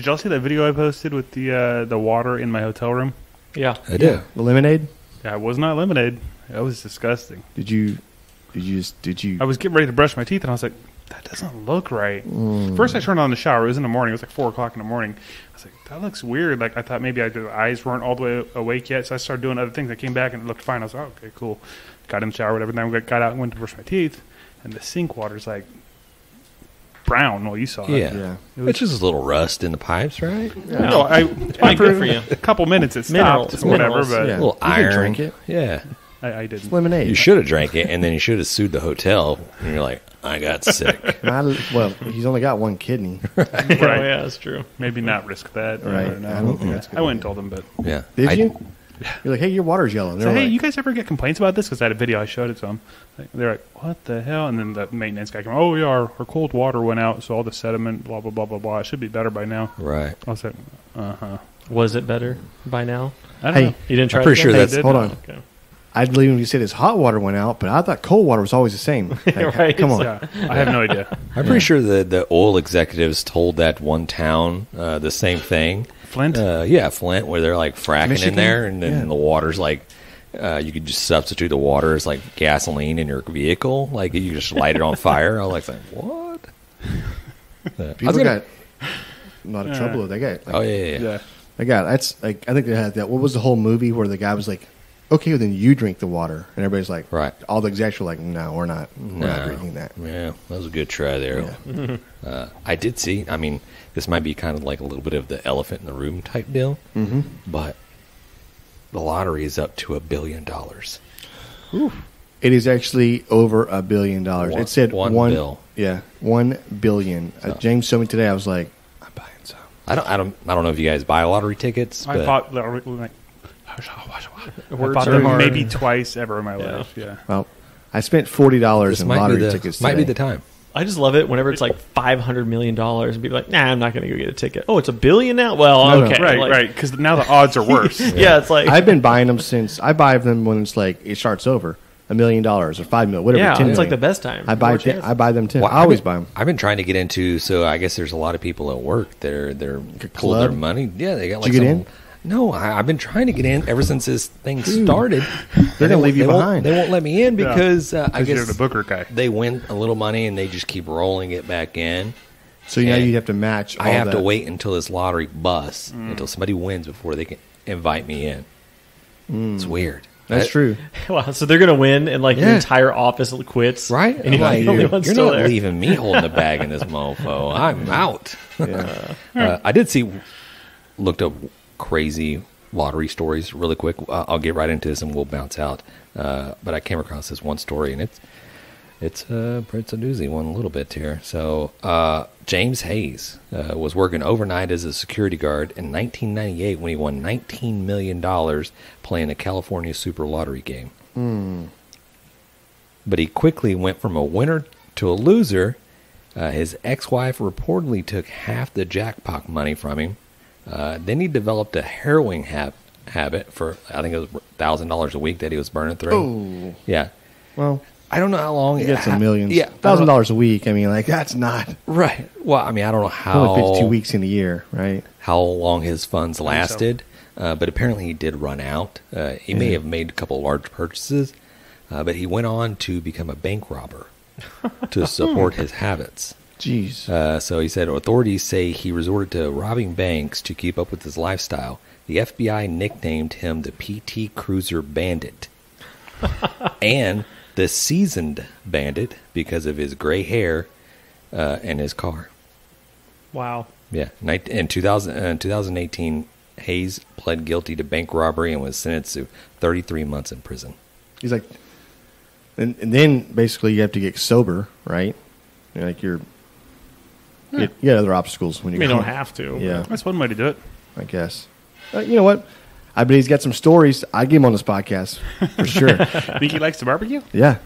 Did y'all see that video I posted with the water in my hotel room? Yeah. I did. The lemonade? Yeah, it was not lemonade. It was disgusting. Did you? I was getting ready to brush my teeth, and I was like, that doesn't look right. First, I turned on the shower. It was in the morning. It was like 4 o'clock in the morning. I was like, that looks weird. Like, I thought maybe the eyes weren't all the way awake yet, so I started doing other things. I came back, and it looked fine. I was like, oh, okay, cool. Got in the shower, whatever. Then I got out and went to brush my teeth, and the sink water's like brown. Well, you saw it. Yeah. It's just a little rust in the pipes, right? Yeah. No, it's probably good for you. A couple minutes it Minerals, stopped, whatever. minerals. But A little iron. You can drink it. Yeah. I didn't. It's lemonade. You should have drank it, and then you should have sued the hotel. And you're like, I got sick. Well, he's only got one kidney. Right. Yeah, that's true. Maybe not risk that. Right. I don't think that's good. I went and told them, but Yeah. Did you? You're like, hey, your water's yellow. And so, they're hey, like, you guys ever get complaints about this? Because I had a video, I showed it to them. They're like, what the hell? And then the maintenance guy came, oh, yeah, our cold water went out, so all the sediment, blah, blah, blah, blah, blah. It should be better by now. Right. I was like, uh-huh. Was it better by now? I don't Hey, know. You didn't try I'm pretty it sure again? that's- hold on. Okay. I'd believe when you said his hot water went out, but I thought cold water was always the same. Like, Right. Come on. Yeah, I have no idea. I'm pretty sure the oil executives told that one town the same thing. Flint? Yeah, Flint, where they're like fracking in Michigan? there, and then Yeah. the water's like, you could just substitute the water as like gasoline in your vehicle. Like you just light it on fire. I was like, what? People got a lot of trouble. They got. Like, Oh, yeah. Yeah. They got. That's like. I think they had that. What was the whole movie where the guy was like, "Okay, well, then you drink the water," and everybody's like, Right. All the execs were like, "No, we're not. We're not drinking that." Yeah, that was a good try there. I did see, I mean, this might be kind of like a little bit of the elephant in the room type deal, but the lottery is up to $1 billion. It is actually over $1 billion. It said One bill. Yeah, 1 billion. James showed me today. I was like, I'm buying some. I don't know if you guys buy lottery tickets, I but bought like, I bought are them hard. maybe twice ever in my life. Yeah. Well, I spent $40 this in might lottery be the, tickets. might be today. the time. I just love it whenever it's like $500 million and be like, nah, I'm not going to go get a ticket. Oh, it's $1 billion now? Well, No, no. okay. Right, like, right. Because now the odds are worse. Yeah, it's like, I've been buying them since I buy them when it's like it starts over $1 million or $5 million, whatever. yeah, 10 it's like million. the best time. I buy More them. chance. I buy them too. Well, I always I've buy been- them. I've been trying to get into, so I guess there's a lot of people at work. They're pull club? their money. Yeah, they got like Did you get some. in? No, I've been trying to get in ever since this thing started. They're gonna leave you They won't- behind. They won't let me in because I Because you're guess the Booker guy. they win a little money and they just keep rolling it back in. So now and you have to match. I all have to that. wait until this lottery busts until somebody wins before they can invite me in. It's weird. That's true. Wow, so they're going to win and like the Yeah. entire office quits. Right? And you're I'm the only like, one you're still not there. leaving me holding the bag in this mofo. I'm out. Yeah. I did looked up crazy lottery stories really quick. I'll get right into this and we'll bounce out. But I came across this one story and it's a doozy one a little bit here. So James Hayes was working overnight as a security guard in 1998 when he won $19 million playing a California Super Lottery game. But he quickly went from a winner to a loser. His ex-wife reportedly took half the jackpot money from him. Then he developed a heroin habit for, I think it was $1,000 a week that he was burning through. Oh. Yeah. Well, I don't know how long. you get some millions. Yeah. $1,000 a week. I mean, like that's not Right. Well, I mean, I don't know how only 52 weeks in a year, right? how long his funds lasted, but apparently he did run out. He may have made a couple large purchases, but he went on to become a bank robber to support his habits. Jeez. So he said authorities say he resorted to robbing banks to keep up with his lifestyle. The FBI nicknamed him the PT Cruiser Bandit and the Seasoned Bandit because of his gray hair and his car. Wow. Yeah. In 2018, Hayes pled guilty to bank robbery and was sentenced to 33 months in prison. He's like, and then basically you have to get sober, right? Like you got other obstacles when I you mean, go. you don't have to. Yeah, That's one way to do it. I guess. You know what? I bet he's got some stories. I'd get him on this podcast for sure. Think he likes to barbecue? Yeah.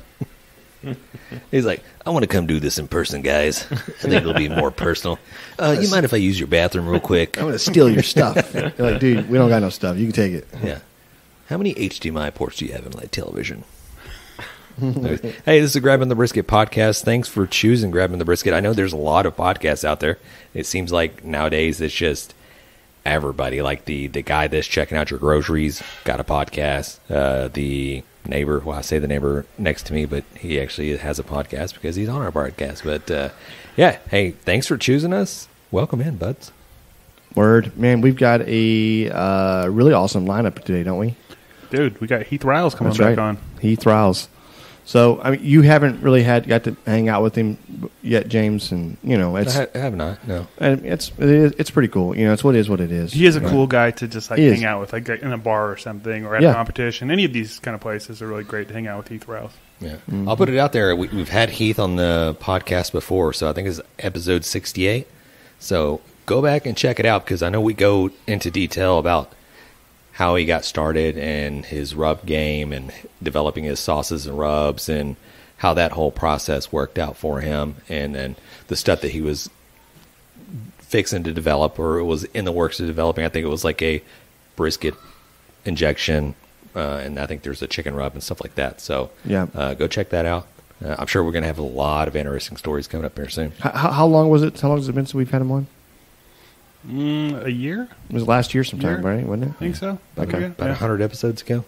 He's like, I want to come do this in person, guys. I think it'll be more personal. You mind if I use your bathroom real quick? I'm going to steal your stuff. They're like, dude, we don't got no stuff. You can take it. Yeah. How many HDMI ports do you have in like television? Hey, this is Grabbing the Brisket podcast. Thanks for choosing Grabbing the Brisket. I know there's a lot of podcasts out there. It seems like nowadays it's just everybody. Like the guy that's checking out your groceries got a podcast. The neighbor, well, I say the neighbor next to me, but he actually has a podcast because he's on our podcast. But yeah, hey, thanks for choosing us. Welcome in, buds. Word. Man, we've got a really awesome lineup today, don't we? Dude, we got Heath Riles coming That's back right. on. Heath Riles. So, I mean, you haven't really got to hang out with him yet, James, and it's I have not. No, and it's pretty cool. It's what it is. He is a cool guy to just like He hang is. out with, like in a bar or something, or at Yeah. a competition. Any of these kind of places are really great to hang out with Heath Riles. yeah. I'll put it out there. We've had Heath on the podcast before, so I think it's episode 68. So go back and check it out because I know we go into detail about how he got started and his rub game and developing his sauces and rubs and how that whole process worked out for him and then the stuff that he was fixing to develop or it was in the works of developing. I think it was like a brisket injection and I think there's a chicken rub and stuff like that. So Yeah. go check that out. I'm sure we're going to have a lot of interesting stories coming up here soon. How long was it? How long has it been since we've had him on? A year? It was last year sometime, Year? right? Wasn't it? I think so. Okay. Yeah. About 100 episodes ago.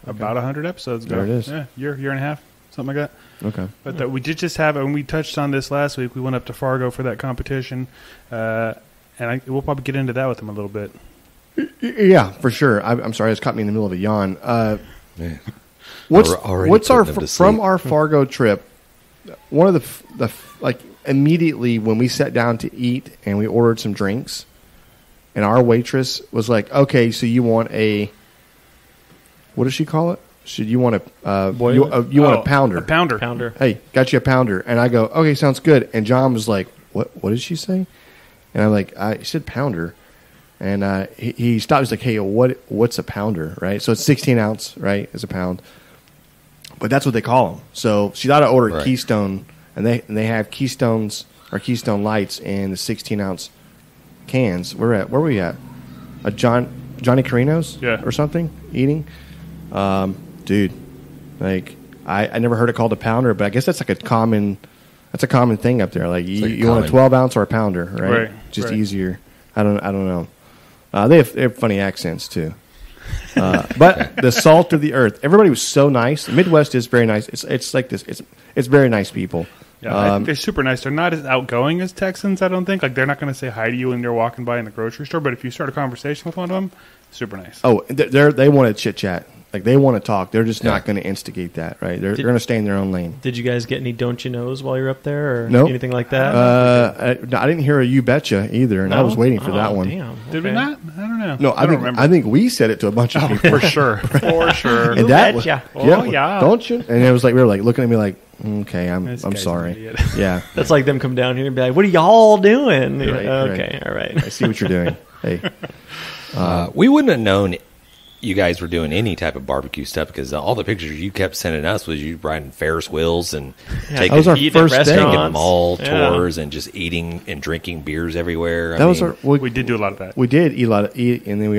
About 100 episodes ago. There it is. Yeah, year and a half, something like that. Okay. But we did just have, and we touched on this last week, we went up to Fargo for that competition, and we'll probably get into that with him a little bit. Yeah, for sure. I'm sorry, it's caught me in the middle of a yawn. Yeah. What's Already what's our putting them to from sleep. our Fargo trip? One of the like immediately when we sat down to eat and we ordered some drinks, and our waitress was like, "Okay, so you want a what does she call it? Should you want a you want a pounder? A pounder. Pounder. Hey, got you a pounder." And I go, "Okay, sounds good." And John was like, "What did she say?" And I'm like, "I said pounder." And he stopped. He's like, "Hey, what's a pounder, right?" So it's 16 ounce, right? It's a pound, but that's what they call them. So she thought I ordered Right. Keystone, and they have Keystones or Keystone Lights in the 16 ounce cans. Where were we at? A Johnny Carino's, Yeah. or something eating. Dude, like I never heard it called a pounder, but I guess that's like a common thing up there. Like you want a common- 12 ounce or a pounder, right? Right, Just right. easier. I don't know. They have funny accents too. But the salt of the earth. Everybody was so nice. The Midwest is very nice. It's like this. It's very nice people. Yeah, I think they're super nice. They're not as outgoing as Texans, I don't think. Like, they're not going to say hi to you when you're walking by in the grocery store, but if you start a conversation with one of them, super nice. Oh, they want to chit chat. Like they want to talk. They're just not Yeah. going to instigate that, right? They're going to stay in their own lane. Did you guys get any don't you knows while you're up there or Nope. anything like that? I didn't hear a "you betcha" either, and I No? was waiting for that Oh, one. Damn. Did we Okay. not? I don't know. No, don't remember. I think we said it to a bunch of people. For sure. For sure. And that was, betcha. Oh, yeah. don't you? And it was like we were like looking at me like, okay, I'm This I'm guy's an sorry. idiot. Yeah, That's like them come down here and be like, "What are y'all doing?" Right, Okay, all right. I see what you're doing. Hey, We wouldn't have known you guys were doing any type of barbecue stuff because all the pictures you kept sending us was you riding Ferris wheels and taking, that was our Eating at first day. restaurants. mall Yeah. tours and just eating and drinking beers everywhere. that was our. We did do a lot of that. We did eat a lot of eat, and then we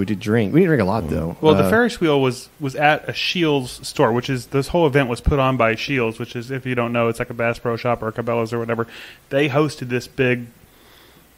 did drink. We didn't drink a lot though. Well, the Ferris wheel was at a Shields store, which is this whole event was put on by Shields, which is, if you don't know, it's like a Bass Pro Shop or a Cabela's or whatever. They hosted this big.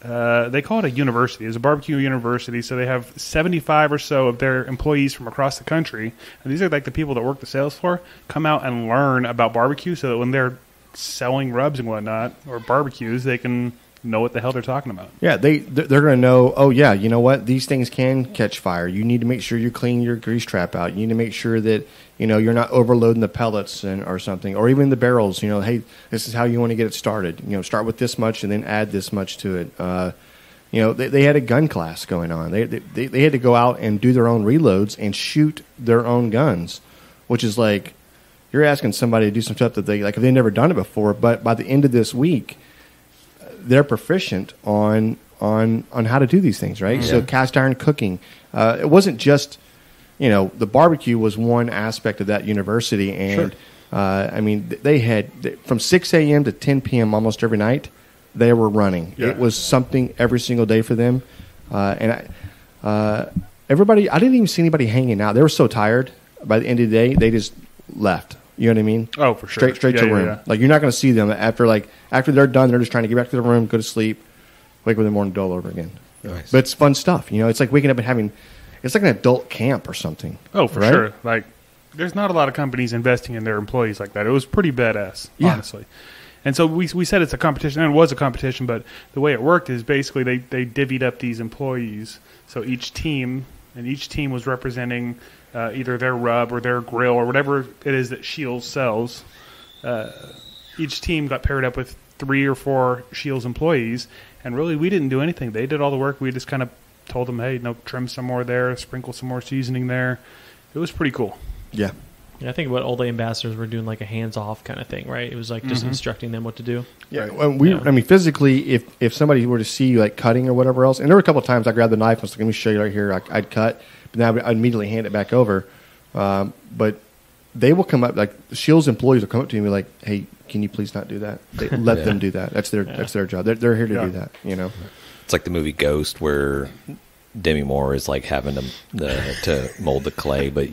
They call it a university. It's a barbecue university, so they have 75 or so of their employees from across the country, and these are like the people that work the sales floor, come out and learn about barbecue, so that when they're selling rubs and whatnot or barbecues, they can know what the hell they're talking about. Yeah, they're going to know. Oh yeah, you know what? These things can catch fire. You need to make sure you clean your grease trap out. You need to make sure that you're not overloading the pellets or something, or even the barrels. Hey, this is how you want to get it started. Start with this much and then add this much to it. They had a gun class going on. They had to go out and do their own reloads and shoot their own guns, which is like you're asking somebody to do some stuff that they like if they've never done it before. But by the end of this week, they're proficient on how to do these things, right? So cast iron cooking. It wasn't just, the barbecue was one aspect of that university, and I mean they had from 6 a.m. to 10 p.m. almost every night. They were running. Yeah. It was something every single day for them, everybody. I didn't even see anybody hanging out. They were so tired by the end of the day. They just left. You know what I mean? Oh, for sure. Straight to the room. Like, you're not going to see them after they're done. They're just trying to get back to the room, go to sleep, wake up in the morning, do all over again. Nice. But it's fun stuff. You know, it's like waking up and having. It's like an adult camp or something. Oh, for sure. Like, there's not a lot of companies investing in their employees like that. It was pretty badass, honestly. And so we said it's a competition, and it was a competition, but the way it worked is basically they divvied up these employees. So each team was representing either their rub or their grill or whatever it is that Shields sells. Each team got paired up with 3 or 4 Shields employees, and really we didn't do anything. They did all the work. We just kind of told them, hey, trim some more there, sprinkle some more seasoning there. It was pretty cool. Yeah. I think what all the ambassadors were doing, like a hands-off kind of thing, right? It was like just instructing them what to do. Yeah. Right. I mean, physically, if somebody were to see you like cutting or whatever else, and there were a couple of times I grabbed the knife and was like, let me show you right here. I'd cut, but then I'd immediately hand it back over. But they will come up, like Shields employees will come up to me and be like, hey, can you please not do that? Let them do that. That's their job. They're here to do that, you know? It's like the movie Ghost where Demi Moore is like having to mold the clay, but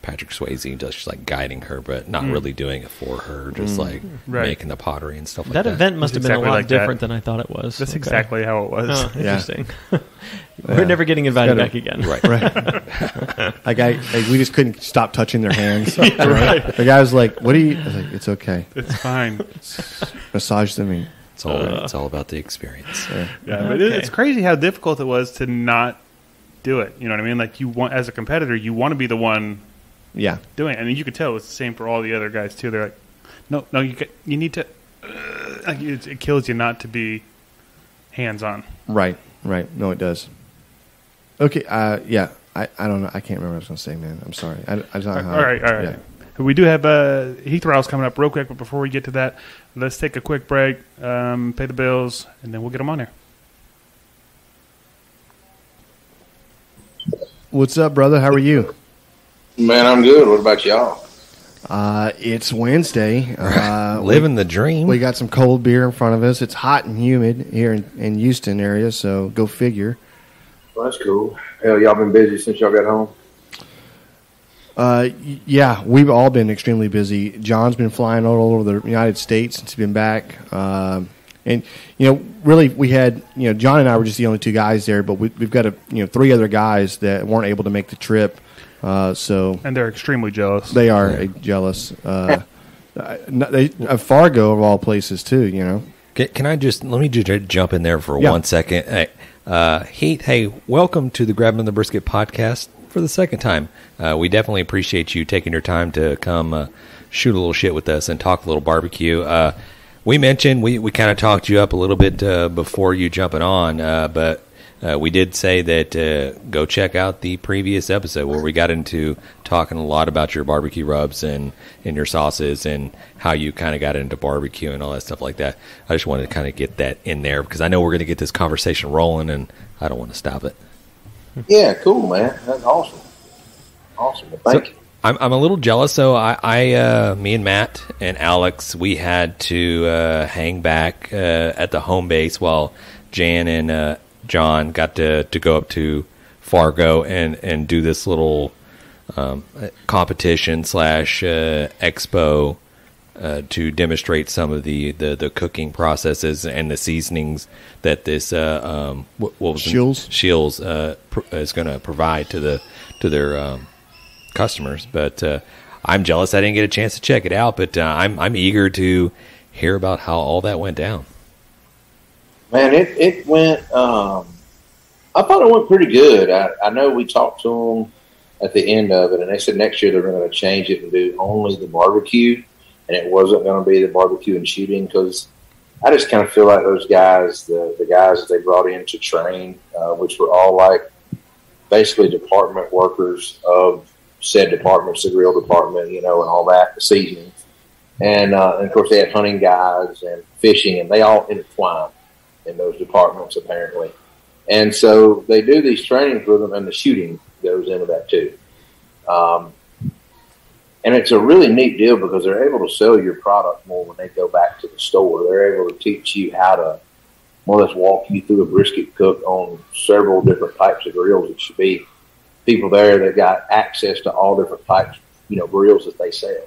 Patrick Swayze just like guiding her, but not really doing it for her, just like making the pottery and stuff like that. That event must have been a lot different than I thought it was. That's exactly how it was. Oh, interesting. We're never getting invited back again. Right. We just couldn't stop touching their hands. The guy was like, what do you... I was like, it's okay. It's fine. Massage them in. It's all about the experience. But it's crazy how difficult it was to not do it. You know what I mean? Like, you want, as a competitor, you want to be the one doing it. And you could tell it's the same for all the other guys, too. They're like, no, you need to... like, it kills you not to be hands-on. Right. No, it does. Okay, I don't know. I can't remember what I was going to say, man. I'm sorry. I don't know how... All right. Yeah. We do have Heath Riles coming up real quick, but before we get to that, let's take a quick break, pay the bills, and then we'll get them on there. What's up, brother? How are you? Man, I'm good. What about y'all? It's Wednesday. Living the dream. We got some cold beer in front of us. It's hot and humid here in Houston area, so go figure. Well, that's cool. Hell, y'all been busy since y'all got home? Yeah, we've all been extremely busy. John's been flying all over the United States since he's been back. And, really we had, John and I were just the only 2 guys there, but we've got 3 other guys that weren't able to make the trip. And they're extremely jealous. They are jealous. Fargo of all places too, Can I let me just jump in there for 1 second? Hey, Heath, hey, welcome to the Grabbing the Brisket podcast for the second time. We definitely appreciate you taking your time to come shoot a little shit with us and talk a little barbecue. We mentioned we kind of talked you up a little bit before you jumping on, but we did say that go check out the previous episode where we got into talking a lot about your barbecue rubs and your sauces and how you kind of got into barbecue and all that stuff like that. I just wanted to kind of get that in there because I know we're going to get this conversation rolling and I don't want to stop it. Yeah, cool, man. That's awesome. Awesome. Well, thank you. I'm a little jealous. So me and Matt and Alex, we had to hang back at the home base while Jan and John got to go up to Fargo and do this little competition / expo to demonstrate some of the cooking processes and the seasonings that this Shields is going to provide to their customers. But I'm jealous I didn't get a chance to check it out. But I'm eager to hear about how all that went down. Man, it went. I thought it went pretty good. I know we talked to them at the end of it, and they said next year they're going to change it and do only the barbecue, and it wasn't going to be the barbecue and shooting because I just kind of feel like those guys, the guys that they brought in to train, which were all like basically department workers of said departments, the grill department, and all that, the seasoning, and of course they had hunting guys and fishing, and they all intertwine in those departments apparently. And so they do these trainings with them, and the shooting goes into that too. And it's a really neat deal because they're able to sell your product more when they go back to the store. They're able to teach you how to more or less walk you through a brisket cook on several different types of grills. It should be people there that got access to all different types grills that they sell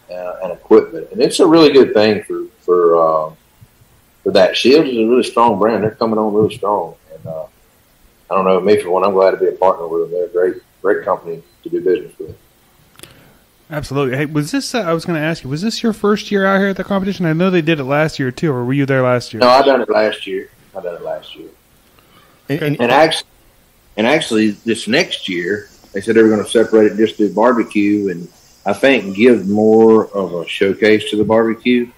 and equipment. And it's a really good thing for that. Shields is a really strong brand. They're coming on really strong. And I don't know, me for one, I'm glad to be a partner with them. They're a great company to do business with. Absolutely. Hey, was this? I was going to ask you, was this your first year out here at the competition? I know they did it last year too, or were you there last year? No, I done it last year. And actually, this next year, they said they were going to separate it, just do barbecue, and I think give more of a showcase to the barbecue,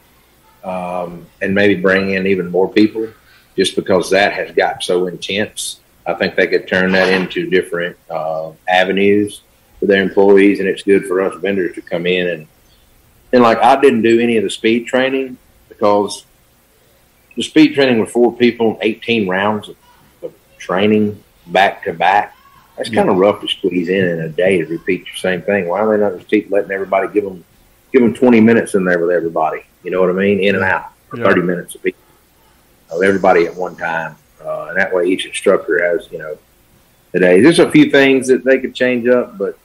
and maybe bring in even more people, just because that has got so intense. I think they could turn that into different avenues for their employees, and it's good for us vendors to come in and like, I didn't do any of the speed training because the speed training with 4 people, 18 rounds of training back to back. That's kind of rough to squeeze in a day to repeat the same thing. Why are they not just keep letting everybody give them 20 minutes in there with everybody? You know what I mean? In and out for 30 minutes of everybody at one time, and that way each instructor has the day. There's a few things that they could change up, but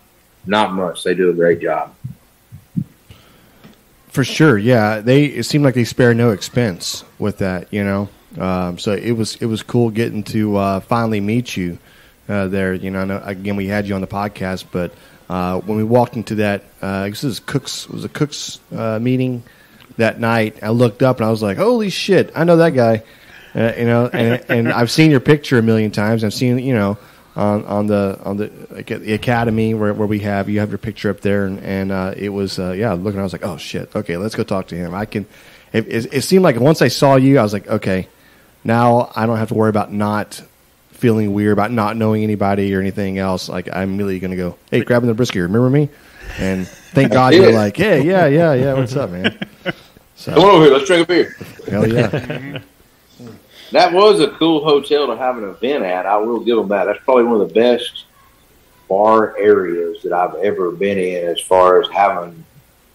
not much. They do a great job. For sure, yeah. It seemed like they spare no expense with that, So it was cool getting to finally meet you there. I know, again, we had you on the podcast, but when we walked into that, I guess it was a Cook's meeting that night. I looked up and I was like, "Holy shit, I know that guy!" And I've seen your picture a million times. I've seen on the like at the academy where you have your picture up there, and it was looking. I was like, oh shit, okay, let's go talk to him. It seemed like once I saw you, I was like, okay, now I don't have to worry about not feeling weird about not knowing anybody or anything else. Like, I'm immediately going to go, hey, grabbing the brisket, remember me? And thank God you're like, hey, yeah, what's up, man? So, come over here, let's drink a beer. Hell yeah. That was a cool hotel to have an event at. I will give them that. That's probably one of the best bar areas that I've ever been in as far as having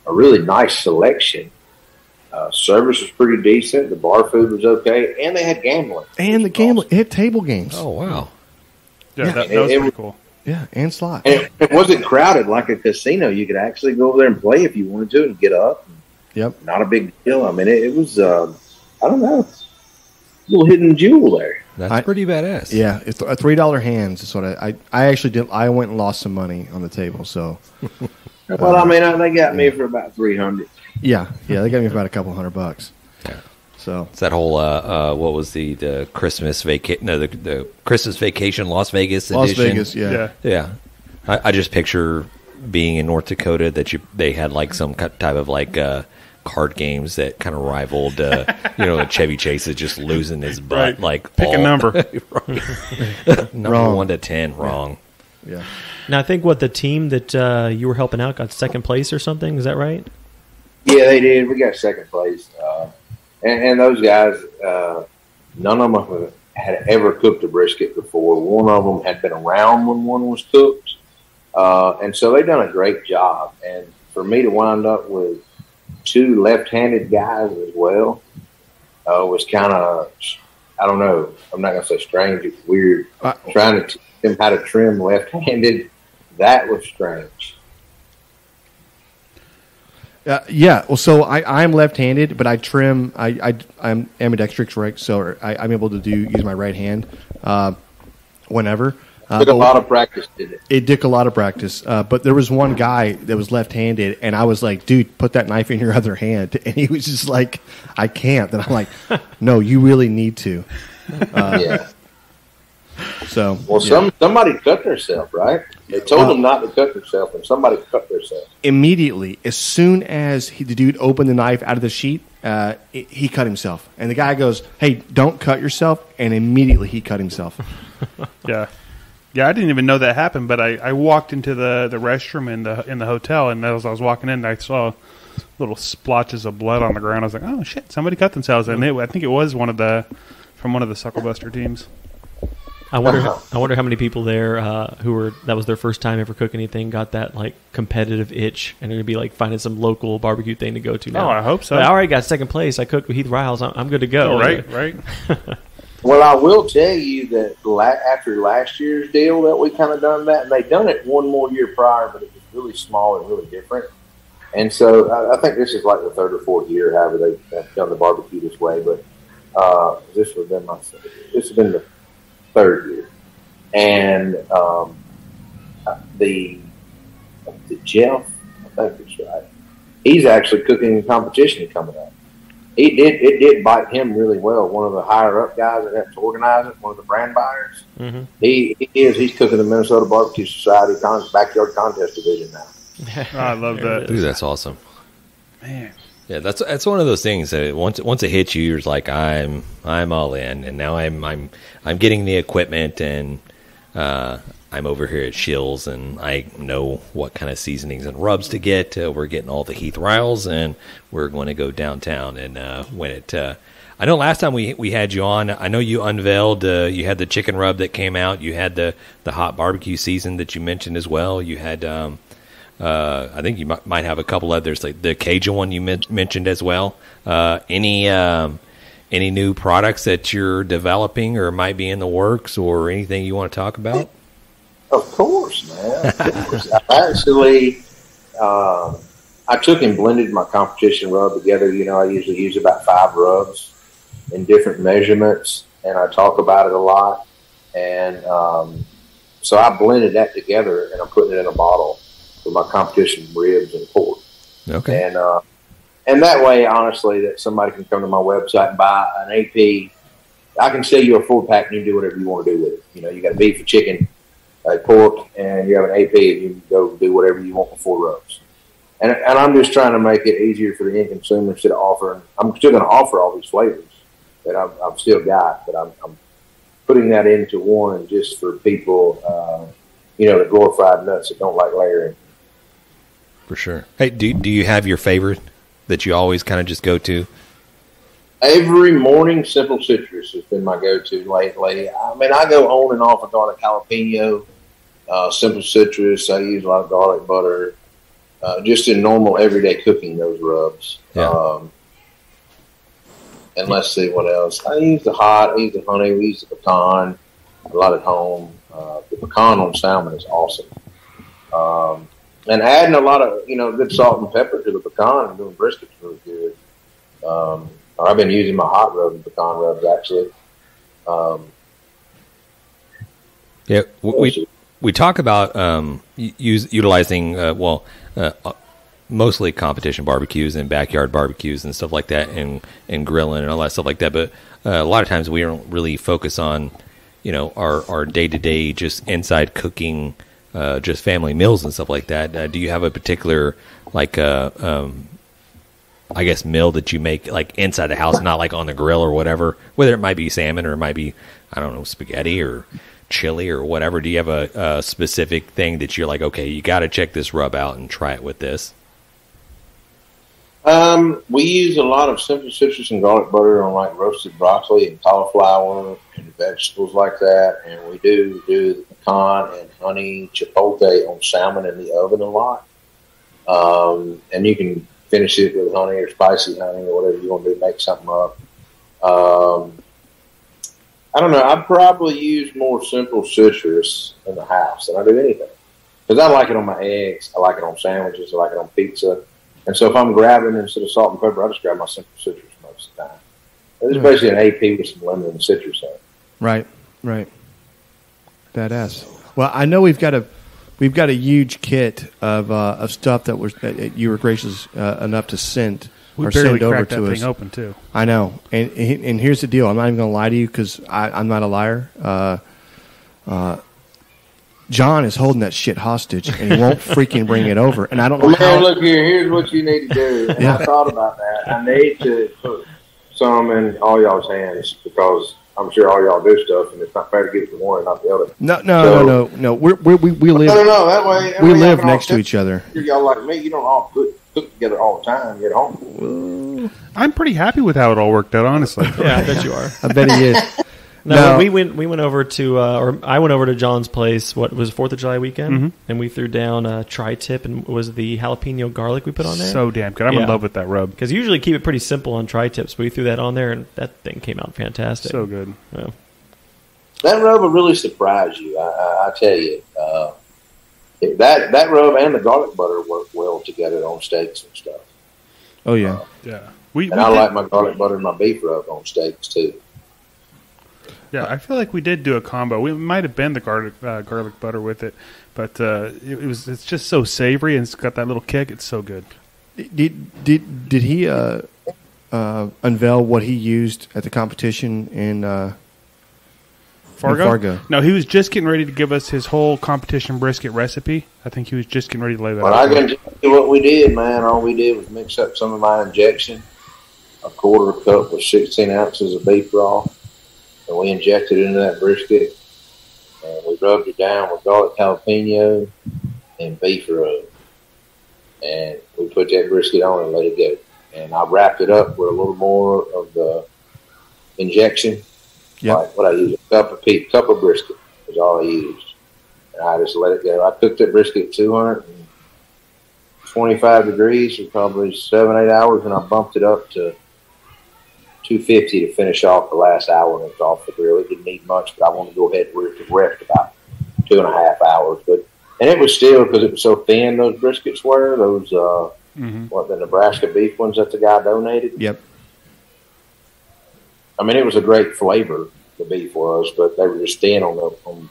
a really nice selection. Service was pretty decent. The bar food was okay. And they had gambling. And the gambling. It had table games. Oh, wow. Yeah, that was pretty cool. Yeah, and slots. And it wasn't crowded like a casino. You could actually go over there and play if you wanted to and get up. Yep. Not a big deal. I mean, it was, I don't know, a little hidden jewel there. That's pretty badass. Yeah, it's a $3 hands. Is what I actually did. I went and lost some money on the table. So, well, I mean, they got me for about $300. Yeah, they got me for about a couple $100. Yeah. So it's that whole what was the Christmas vacation? No, the Christmas vacation Las Vegas edition. Las Vegas, yeah. I just picture being in North Dakota that they had like some type of like card games that kind of rivaled, Chevy Chase is just losing his butt. Right. Like pick a number, number Wrong. 1 to 10, wrong. Yeah. Now I think the team that you were helping out got second place or something. Is that right? Yeah, they did. We got second place. And those guys, none of them had ever cooked a brisket before. One of them had been around when one was cooked. And so they done a great job. And for me to wind up with 2 left-handed guys as well was kind of, I don't know, I'm not going to say strange, it's weird. Trying to teach them how to trim left-handed, that was strange. Yeah, well, so I'm left-handed, but I trim. I'm ambidextrous, right? So I'm able to use my right hand whenever. Took a lot of practice, did it? It took a lot of practice. But there was one guy that was left-handed, and I was like, dude, put that knife in your other hand. And he was just like, I can't. And I'm like, no, you really need to. Yeah. So somebody cut themselves, right? They told them not to cut themselves, and somebody cut themselves. Immediately, as soon as the dude opened the knife out of the sheet, he cut himself. And the guy goes, hey, don't cut yourself. And immediately he cut himself. Yeah, I didn't even know that happened, but I walked into the restroom in the hotel, and as I was walking in, I saw little splotches of blood on the ground. I was like, oh shit, somebody cut themselves. And I think it was from one of the Sucklebuster teams. I wonder how many people there that was their first time ever cooking anything got that like competitive itch and are gonna be like finding some local barbecue thing to go to now. Oh, I hope so. But I already got second place. I cooked with Heath Riles. I'm good to go. Oh, right. Well, I will tell you that after last year's deal that we kind of done that, and they done it one more year prior, but it was really small and really different. And so I think this is like the third or fourth year, however they've done the barbecue this way. But this has been the third year, and the Jeff, I think that's right. He's actually cooking a competition coming up. It did bite him really well. One of the higher up guys that helps organize it, one of the brand buyers. Mm-hmm. He's cooking the Minnesota Barbecue Society backyard contest division now. I love that. Dude, that's awesome. Man. Yeah, that's one of those things that once it hits you, you're like, I'm all in, and now I'm getting the equipment, and I'm over here at Shills, and I know what kind of seasonings and rubs to get. We're getting all the Heath Riles, and we're going to go downtown. And when it, I know last time we had you on, I know you unveiled, you had the chicken rub that came out. You had the hot barbecue season that you mentioned as well. You had, I think you might have a couple others, like the Cajun one you mentioned as well. Any new products that you're developing or might be in the works, or anything you want to talk about? Of course, man. Of course. Actually, I took and blended my competition rub together. You know, I usually use about 5 rubs in different measurements, and I talk about it a lot. And so I blended that together, and I'm putting it in a bottle for my competition ribs and pork. Okay. And that way, honestly, that somebody can come to my website and buy an AP. I can sell you a 4-pack, and you can do whatever you want to do with it. You know, you got beef or chicken, pork, and you have an AP, and you can go do whatever you want with 4 rubs. And I'm just trying to make it easier for the end consumer instead of offering. I'm still going to offer all these flavors that I've still got, but I'm putting that into one just for people, the glorified nuts that don't like layering. For sure. Hey, do you have your favorite that you always kind of just go to? Every morning, Simple Citrus has been my go-to lately. I mean, I go on and off of garlic jalapeno, Simple Citrus. I use a lot of garlic butter. Just in normal everyday cooking, those rubs. Yeah. And let's see what else. I use the hot, I use the honey, we use the pecan a lot at home. The pecan on salmon is awesome. And adding a lot of, good salt and pepper to the pecan and doing brisket is really good. I've been using my hot rub and pecan rubs, actually. Yeah, we talk about utilizing, mostly competition barbecues and backyard barbecues and stuff like that, and grilling and all that stuff like that. But a lot of times we don't really focus on, our day-to-day just inside cooking, just family meals and stuff like that. Do you have a particular, I guess, meal that you make like inside the house, not like on the grill or whatever, whether it might be salmon or it might be, I don't know, spaghetti or chili or whatever? Do you have a specific thing that you're like, okay, you got to check this rub out and try it with this? We use a lot of Simple Citrus and garlic butter on like roasted broccoli and cauliflower and vegetables like that. And we do the pecan and honey chipotle on salmon in the oven a lot. And you can finish it with honey or spicy honey or whatever you want to do, make something up. I don't know. I'd probably use more Simple Citrus in the house than I do anything. Because I like it on my eggs. I like it on sandwiches. I like it on pizza. And so if I'm grabbing instead of salt and pepper, I just grab my Simple Citrus most of the time. It's basically an AP with some lemon and citrus in it. Right. Badass. Well, I know we've got a huge kit of stuff that you were gracious enough to send. We or barely send over cracked that to thing us. open too. I know, and here's the deal. I'm not even going to lie to you because I'm not a liar. John is holding that shit hostage, and he won't freaking bring it over. And I don't know how. Look here. Here's what you need to do. And I thought about that. I need to put some in all y'all's hands because I'm sure all y'all do stuff, and it's not fair to give it to one and not the other. No. We live. No. That way we live next to each other. Y'all like me. You don't all cook together all the time. Get home. I'm pretty happy with how it all worked out, honestly. Yeah, I bet you are. I bet he is. No, we went over to, or I went over to John's place. What was 4th of July weekend, and we threw down a tri-tip, and it was the jalapeno garlic we put on there. So damn good. I'm in love with that rub. Because you usually keep it pretty simple on tri-tips, but we threw that on there, and that thing came out fantastic. So good. Yeah. That rub will really surprise you. I tell you. That rub and the garlic butter work well together on steaks and stuff. Oh yeah, Yeah. I like my garlic butter and my beef rub on steaks too. Yeah, I feel like we did do a combo. We might have been the garlic butter with it, but it's just so savory and it's got that little kick. It's so good. Did he unveil what he used at the competition in Fargo? Fargo? No, he was just getting ready to give us his whole competition brisket recipe. I think he was just getting ready to lay that out. I can tell you what we did, man. All we did was mix up some of my injection, a quarter cup with 16 ounces of beef raw, and we injected it into that brisket, and we rubbed it down with garlic jalapeno and beef rub, and we put that brisket on and let it go. And I wrapped it up with a little more of the injection. Yep. Like what I used, a cup of brisket was all I used. And I just let it go. I cooked that brisket at 225 degrees for probably 7-8 hours, and I bumped it up to 250 to finish off the last hour, and it was off the grill. It didn't need much, but I wanted to go ahead and rest about 2.5 hours. And it was still, because it was so thin, those briskets were, those, the Nebraska beef ones that the guy donated. Yep. I mean, it was a great flavor, the beef was, but they were just thin on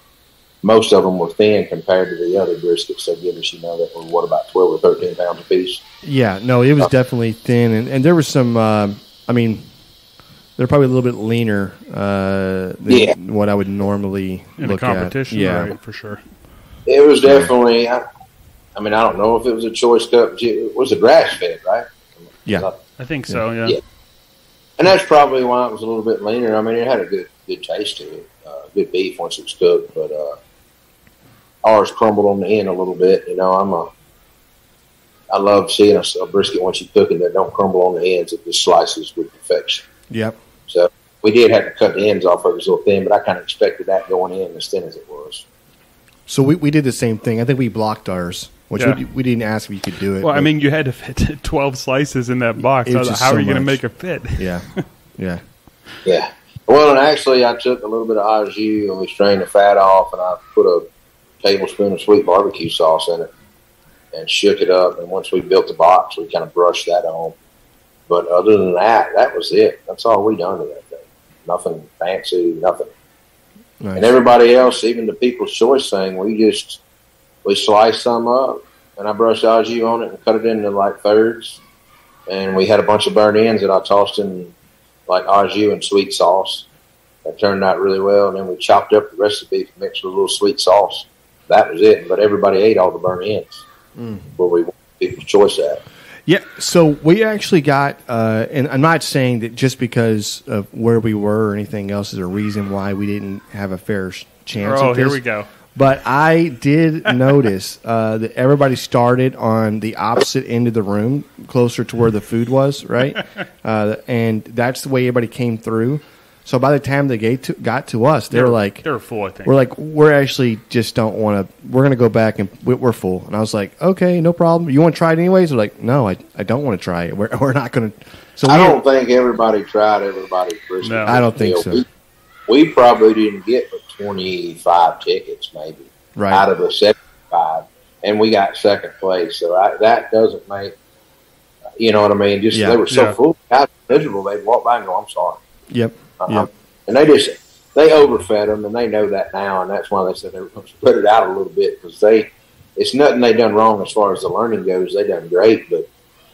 most of them were thin compared to the other briskets they give us, that were, about 12 or 13 pounds a piece. Yeah, no, it was definitely thin, and there was some, they're probably a little bit leaner than what I would normally in look a competition, at. Yeah, right, for sure. It was definitely, I don't know if it was a choice cup. It was a grass-fed, right? Yeah. I think so, yeah. And that's probably why it was a little bit leaner. I mean, it had a good taste to it. Good beef once it was cooked, but ours crumbled on the end a little bit. I love seeing a brisket once you cook it that don't crumble on the ends. It just slices with perfection. Yep. So we did have to cut the ends off of it. It was a little thin, but I kind of expected that going in as thin as it was. So we did the same thing. I think we blocked ours, which we didn't ask if you could do it. Well, I mean, you had to fit 12 slices in that box. How are you going to make it fit? Yeah. Yeah. Yeah. Well, and actually, I took a little bit of au jus and we strained the fat off, and I put a tablespoon of sweet barbecue sauce in it and shook it up. And once we built the box, we kind of brushed that on. But other than that, that was it. That's all we done to that thing. Nothing fancy, nothing. Nice. And everybody else, even the People's Choice thing, we sliced some up, and I brushed au jus on it and cut it into like thirds. And we had a bunch of burnt ends that I tossed in like au jus and sweet sauce. That turned out really well. And then we chopped up the rest of the beef, mixed with a little sweet sauce. That was it. But everybody ate all the burnt ends. Where we wanted People's Choice at. Yeah, so we actually got, and I'm not saying that just because of where we were or anything else is a reason why we didn't have a fair chance at this. Here we go. But I did notice that everybody started on the opposite end of the room, closer to where the food was, right? And that's the way everybody came through. So by the time they got to us, they were like, they were full, I think. We're actually just don't want to, we're going to go back and we're full. And I was like, okay, no problem. You want to try it anyways? They're like, no, I don't want to try it. We're not going to. So I don't think everybody tried everybody's brisket. No, I don't think so. We probably didn't get but 25 tickets, maybe, out of the 75. And we got second place. So that doesn't make, you know what I mean? Just they were so full, guys miserable, they'd walk by and go, I'm sorry. Yep. Yep. And they overfed them, and they know that now, and that's why they said they were going to spread it out a little bit, because it's nothing they done wrong as far as the learning goes. They done great, but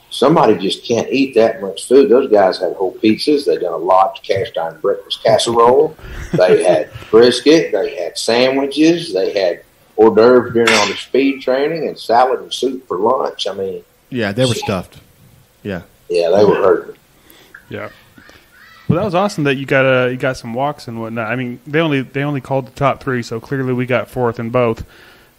somebody just can't eat that much food. Those guys had whole pizzas. They done a large cast iron breakfast casserole. They had brisket. They had sandwiches. They had hors d'oeuvres during all the speed training, and salad and soup for lunch. I mean, yeah, they were stuffed. Yeah, they were hurting. Yeah. Well, that was awesome that you got some walks and whatnot. I mean, they only called the top 3, so clearly we got 4th in both.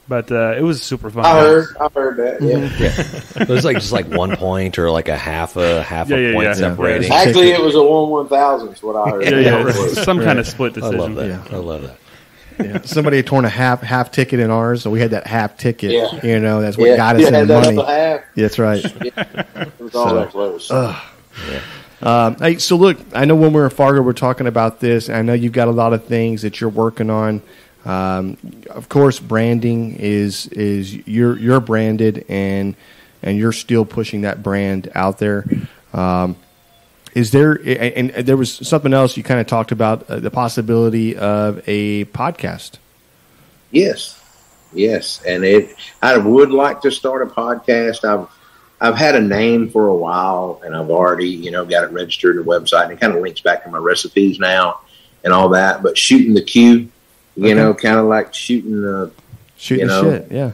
But it was super fun. I heard that. Yeah. It was just 1 point or like a half a point separating. Actually, it was a 1/1000. Is what I heard. Yeah. Some kind of split decision. I love that. Yeah. I love that. Yeah. Somebody had torn a half ticket in ours, so we had that half ticket. Yeah. That's what got us in the money. Half. That's right. It was all that close. Hey, so look, I know when we were in Fargo, we're talking about this. I know you've got a lot of things that you're working on. Of course, branding is you're branded and you're still pushing that brand out there. Is there and there was something else you kind of talked about, the possibility of a podcast? Yes, and I would like to start a podcast. I've had a name for a while, and I've already got it registered on the website, and it kind of links back to my recipes now and all that. But shooting the Q, kind of like shooting the shit, yeah,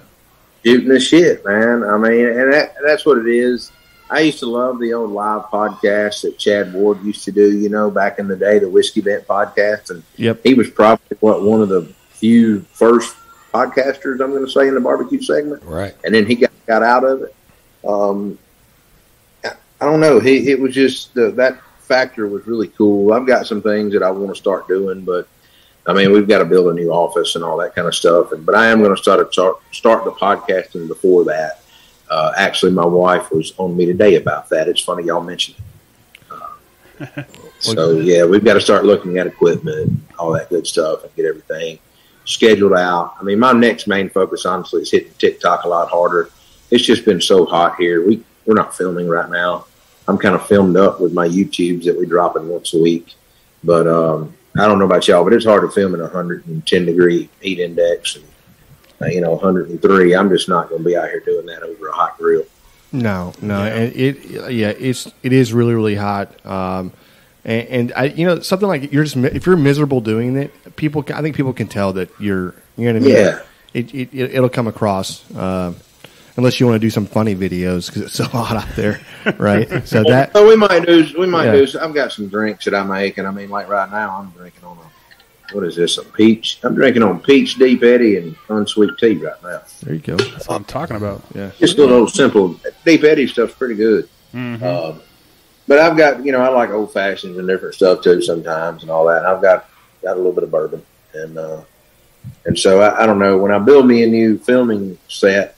shooting the shit, man. I mean, and that's what it is. I used to love the old live podcasts that Chad Ward used to do, back in the day, the Whiskey Vent podcast. And he was probably one of the few first podcasters, I'm going to say, in the barbecue segment. Right. And then he got out of it. I don't know. It was just that factor was really cool. I've got some things that I want to start doing, but I mean, we've got to build a new office and all that kind of stuff. But I am going to start the podcasting before that. Actually, my wife was on me today about that. It's funny y'all mentioned it. So, yeah, we've got to start looking at equipment, all that good stuff, and get everything scheduled out. I mean, my next main focus, honestly, is hitting TikTok a lot harder. It's just been so hot here. We're not filming right now. I'm kind of filmed up with my YouTubes that we drop in once a week. But I don't know about y'all, but it's hard to film in 110-degree heat index and 103. I'm just not going to be out here doing that over a hot grill. No, and it is really, really hot. And I, something like if you're miserable doing it, I think people can tell that you're, you know what I mean? Yeah. It'll come across, unless you want to do some funny videos because it's so hot out there, right? So we might do. I've got some drinks that I make, and I mean, like right now, I'm drinking on what is this? A peach? I'm drinking on peach Deep Eddy and unsweet tea right now. There you go. That's what I'm talking about. Yeah, just a little simple. Deep Eddy stuff's pretty good. Mm-hmm. But I've got, I like old fashions and different stuff too sometimes and all that. And I've got a little bit of bourbon, and so I don't know. When I build me a new filming set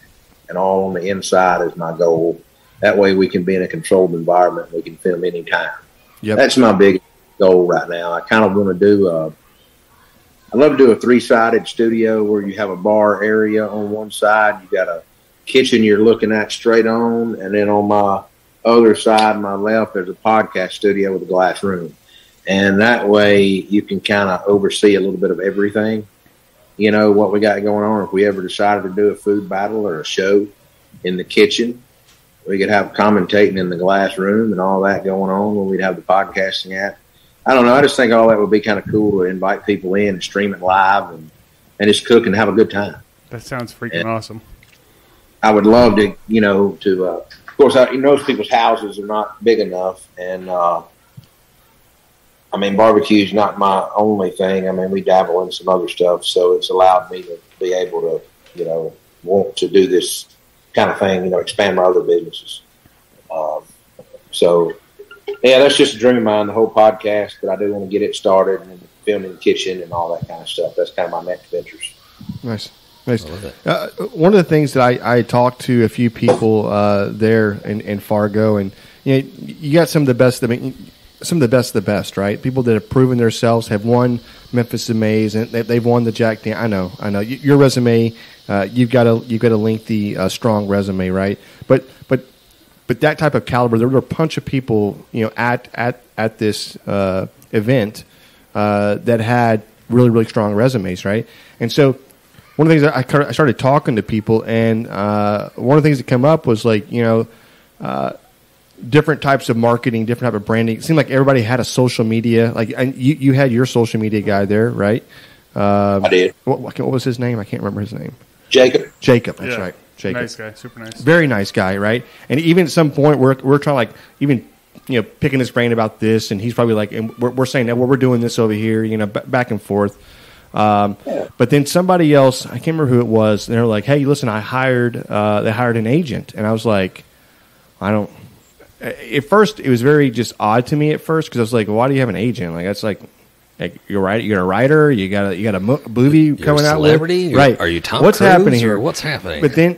and all on the inside is my goal. That way we can be in a controlled environment. We can film anytime. Yep. That's my big goal right now. I kind of want to do I love to do a 3-sided studio where you have a bar area on one side. You got a kitchen you're looking at straight on. And then on my other side, my left, there's a podcast studio with a glass room. And that way you can kind of oversee a little bit of everything. What we got going on. If we ever decided to do a food battle or a show in the kitchen, we could have commentating in the glass room and all that going on when we'd have the podcasting at. I don't know. I just think all that would be kind of cool to invite people in and stream it live and just cook and have a good time. That sounds freaking awesome. I would love to, of course, most people's houses are not big enough. And, barbecue's not my only thing. I mean, we dabble in some other stuff. So it's allowed me to be able to, want to do this kind of thing, expand my other businesses. Yeah, that's just a dream of mine, the whole podcast, but I do want to get it started and film in the kitchen and all that kind of stuff. That's kind of my next ventures. Nice. One of the things that I talked to a few people there in Fargo, and you got some of the best. Some of the best, right? People that have proven themselves, have won Memphis and Mays, and they've won the Jack Daniels. I know. Your resume, you've got a lengthy, strong resume, right? But that type of caliber, there were a bunch of people, at this event that had really, really strong resumes, right? And so one of the things that I started talking to people, and one of the things that came up was like, different types of marketing, different type of branding. It seemed like everybody had a social media. Like, and you had your social media guy there, right? I did. What was his name? I can't remember his name. Jacob. That's right. Jacob. Nice guy, super nice. Very nice guy, right? And even at some point, we're trying like even picking his brain about this, and he's probably like, and we're saying that we're doing this over here, back and forth. But then somebody else, I can't remember who it was, and they're like, "Hey, listen, they hired an agent," and I was like, I don't. At first, it was very just odd to me at first because I was like, "Why do you have an agent? Like that's like you're a writer, you got a movie coming out with, celebrity, right? Are you Tom What's Cruise, happening here? What's happening?" But then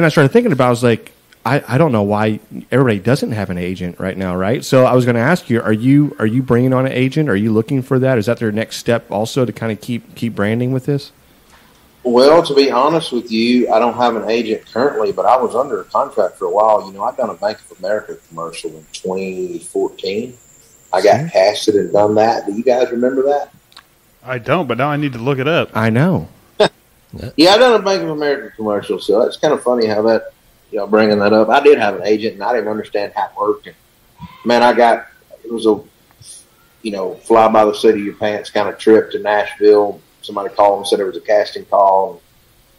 I started thinking about it. I was like, I don't know why everybody doesn't have an agent right now, right? So I was going to ask you, are you bringing on an agent? Are you looking for that? Is that their next step also to kind of keep branding with this? Well, to be honest with you, I don't have an agent currently, but I was under a contract for a while. You know, I've done a Bank of America commercial in 2014. I got casted and done that. Do you guys remember that? I don't, but now I need to look it up. I know. Yeah, I done a Bank of America commercial, so it's kind of funny how that, bringing that up. I did have an agent, and I didn't understand how it worked. And, man, it was a, fly by the seat of your pants kind of trip to Nashville. Somebody called and said there was a casting call. And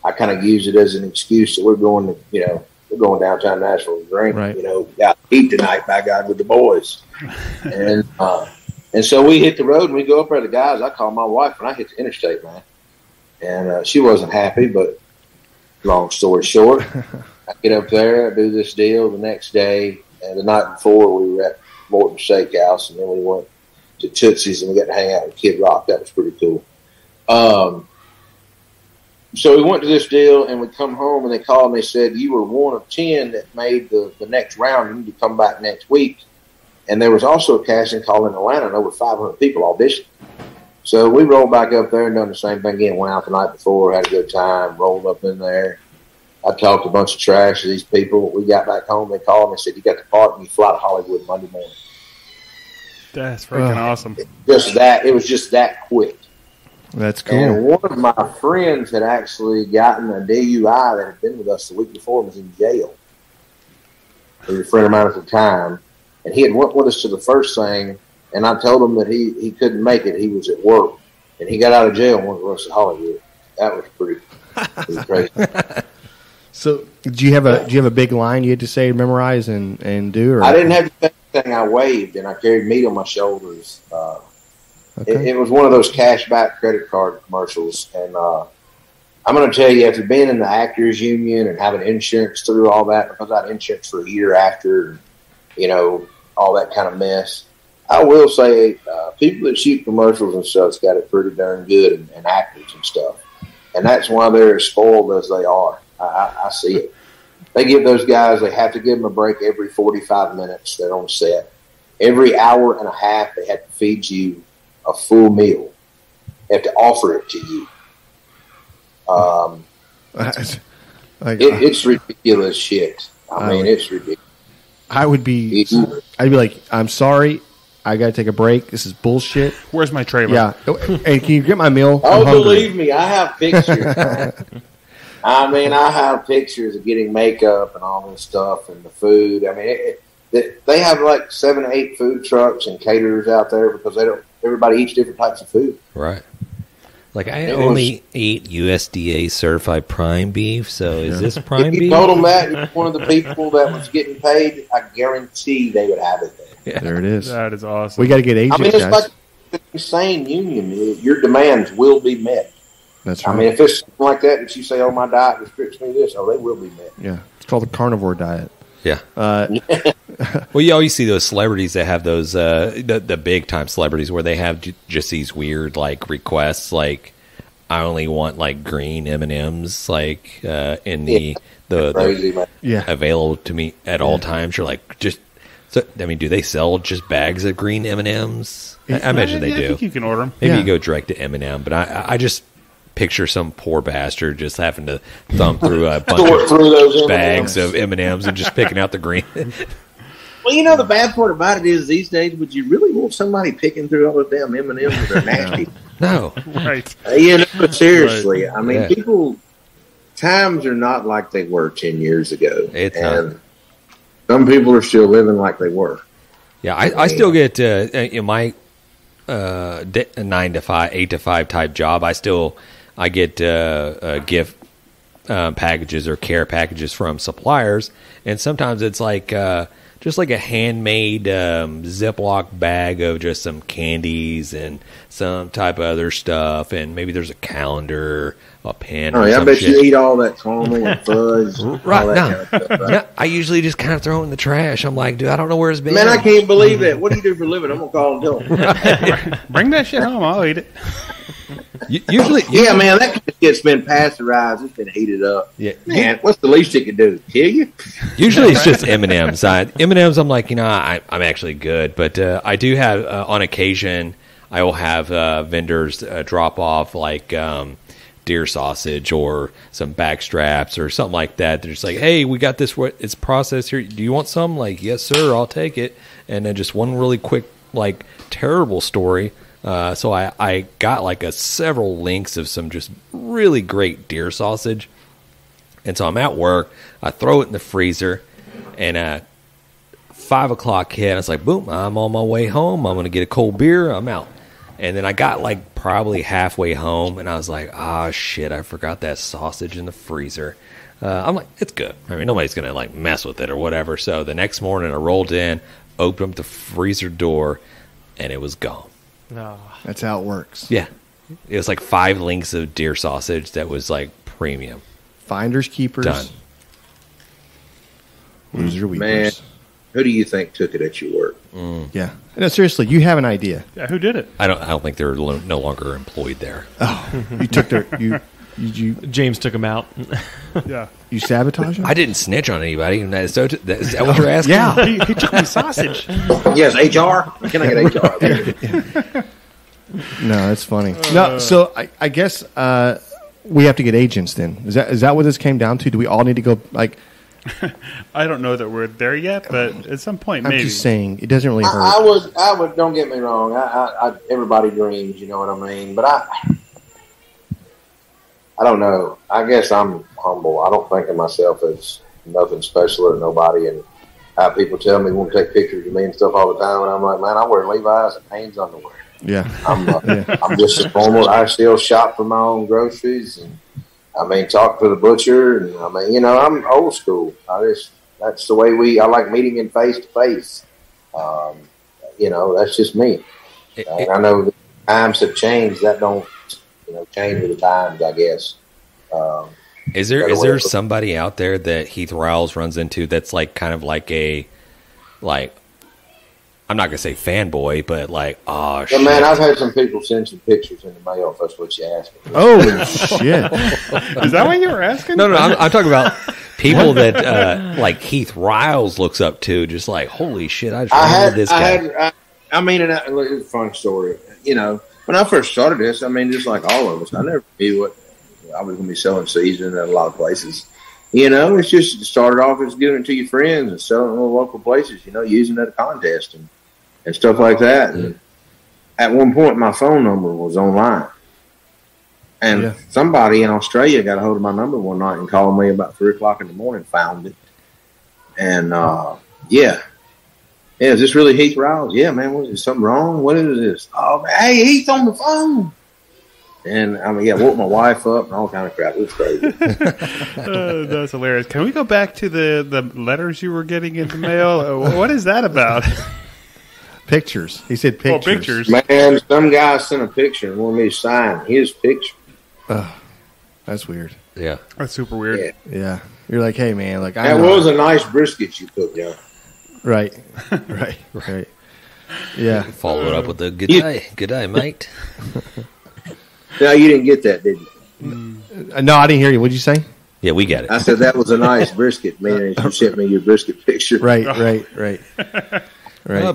I kind of used it as an excuse that we're going downtown Nashville to drink. Right. Got to eat tonight, by God, with the boys. and so we hit the road and we go up there. The guys, I call my wife and I hit the interstate, man. And she wasn't happy, but long story short, I get up there, I do this deal the next day. And the night before, we were at Morton Steakhouse, and then we went to Tootsie's and we got to hang out with Kid Rock. That was pretty cool. So we went to this deal, and we come home, and they called and they said, you were one of 10 that made the next round. You need to come back next week. And there was also a casting call in Atlanta, and over 500 people auditioned. So we rolled back up there and done the same thing again. Went out the night before, had a good time, rolled up in there. I talked a bunch of trash to these people. We got back home. They called and they said, you got the part, and you fly to Hollywood Monday morning. That's freaking awesome. It was just that quick. That's cool. And one of my friends had actually gotten a DUI that had been with us the week before and was in jail. He was a friend of mine at the time. And he had went with us to the first thing, and I told him that he couldn't make it. He was at work. And he got out of jail and went with us to Hollywood. That was pretty crazy. So, do you have a big line you had to say, memorize, and do? Or? I didn't have to say anything. I waved, and I carried meat on my shoulders. Okay. It was one of those cashback credit card commercials. And I'm going to tell you, after being in the Actors Union and having insurance through all that, because I had insurance for a year after, all that kind of mess, I will say people that shoot commercials and stuff got it pretty darn good, and actors and stuff. And that's why they're as spoiled as they are. I see it. They give those guys, they have to give them a break every 45 minutes. They're on set. Every hour and a half, they have to feed you a full meal. They have to offer it to you. It's ridiculous shit. I mean, it's ridiculous. I'd be like, I'm sorry, I got to take a break. This is bullshit. Where's my trailer? Yeah. Hey, can you get my meal? Oh, believe me, I have pictures. I mean, I have pictures of getting makeup and all this stuff and the food. I mean, they have like 7 or 8 food trucks and caterers out there because everybody eats different types of food. Right. Like, I only eat USDA certified prime beef, so is this prime beef? If you told them that, you're one of the people that was getting paid, I guarantee they would have it there. Yeah. There it is. That is awesome. We got to get agents, it's guys. like an insane union. Your demands will be met. That's right. I mean, if it's something like that you say, oh, my diet restricts me this, they will be met. Yeah. It's called the carnivore diet. Yeah. Well, you always see those celebrities that have those the big time celebrities where they have just these weird like requests, like I only want like green M&Ms, like in the crazy, available to me at all times. You're like, just so. I mean, do they sell just bags of green M&Ms? I imagine they do. I think you can order them. Maybe you go direct to M&M, but I just picture some poor bastard just having to thumb through a bunch of those bags of M&Ms and just picking out the green. Well, the bad part about it is these days, would you really want somebody picking through all the damn M&Ms that are nasty? No. Right. But seriously, right. I mean, people, times are not like they were 10 years ago. It's not. Some people are still living like they were. Yeah, I still get in my 9 to 5, 8 to 5 type job. I get gift packages or care packages from suppliers, and sometimes it's like just like a handmade Ziploc bag of just some candies and some type of other stuff, and maybe there's a calendar, a pen. Oh, yeah, I bet you eat all that caramel and fudge. Right, kind of stuff, right? No, I usually just kind of throw it in the trash. I'm like, dude, I don't know where it's been. Man, I can't believe that. What do you do for a living? I'm going to call and tell them. Bring that shit home. I'll eat it. Usually, yeah, man, that shit's been pasteurized. It's been heated up. Yeah, man, what's the least it could do? Kill you? Usually, it's just M&M's. M&M's, I'm like, I'm actually good, but I do have on occasion I will have vendors drop off like deer sausage or some back straps or something like that. They're just like, hey, we got this. It's processed here. Do you want some? Like, yes, sir. I'll take it. And then just one really quick, like, terrible story. So I got like several links of some just really great deer sausage. And so I'm at work. I throw it in the freezer, and 5 o'clock hit. I was like, boom, I'm on my way home. I'm going to get a cold beer. I'm out. And then I got like probably halfway home, and I was like, shit, I forgot that sausage in the freezer. I'm like, it's good. I mean, nobody's going to like mess with it or whatever. So the next morning I rolled in, opened up the freezer door, and it was gone. No. That's how it works. Yeah. It was like 5 links of deer sausage that was like premium. Finders, keepers. Done. Loser weepers. Man, who do you think took it at your work? Yeah. No, seriously, you have an idea. Yeah, who did it? I don't think they're no longer employed there. Oh, you took their you James took him out. Yeah. you sabotage them? I didn't snitch on anybody. Is that what you're asking? Yeah. He took my sausage. Yes, HR. Can I get HR? No, that's funny. No, so I guess we have to get agents then. Is that what this came down to? Do we all need to go like? I don't know that we're there yet, but at some point, I'm maybe. just saying it doesn't really hurt. I would. Don't get me wrong. Everybody dreams. You know what I mean? But I don't know. I guess I'm humble. I don't think of myself as nothing special or nobody. And people tell me want to take pictures of me and stuff all the time, and I'm like, man, I wear Levi's and Hanes underwear. Yeah, I'm just a normal. I still shop for my own groceries, and I mean, talk to the butcher, and I mean, you know, I'm old school. That's the way I like meeting in face to face. You know, that's just me. And I know the times have changed. That don't, change with the times, I guess. Is there somebody out there that Heath Riles runs into that's like kind of like I'm not gonna say fanboy, but like, oh shit. Man, I've had some people send some pictures in the mail if that's what you asked me. Oh shit! Is that what you were asking? No, I'm talking about people that like Heath Riles looks up to, just like, holy shit, I just remember this guy. It's a fun story. When I first started this, I mean, just like all of us, I never knew what I was going to be selling season at a lot of places. It's just started off as giving it to your friends and selling it in local places, using it at a contest and stuff like that. And at one point, my phone number was online. And somebody in Australia got a hold of my number one night and called me about 3 o'clock in the morning, found it. And, is this really Heath Riles? Yeah, man, was there something wrong? What is this? Oh, man, hey, Heath on the phone. And, woke my wife up and all kind of crap. It was crazy. That's hilarious. Can we go back to the letters you were getting in the mail? What is that about? Pictures. He said pictures. Oh, pictures. Man, some guy sent a picture and wanted me to sign his picture. That's weird. Yeah. That's super weird. Yeah. You're like, hey, man. Like, that was a nice brisket you cooked, John. Right. Yeah. Follow it up with a good day. Good day, mate. No, you didn't get that, did you? No, I didn't hear you. What'd you say? Yeah, we get it. I said that was a nice brisket, man. You sent me your brisket picture. Right.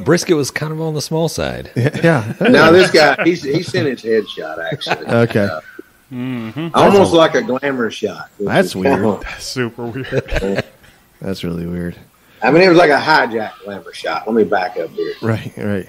Brisket was kind of on the small side. Yeah. Now this guy, he sent his headshot actually. Okay. Almost like a glamour shot. That's weird. That's super weird. That's really weird. I mean, it was like a hijack glamour shot. Let me back up here. Right.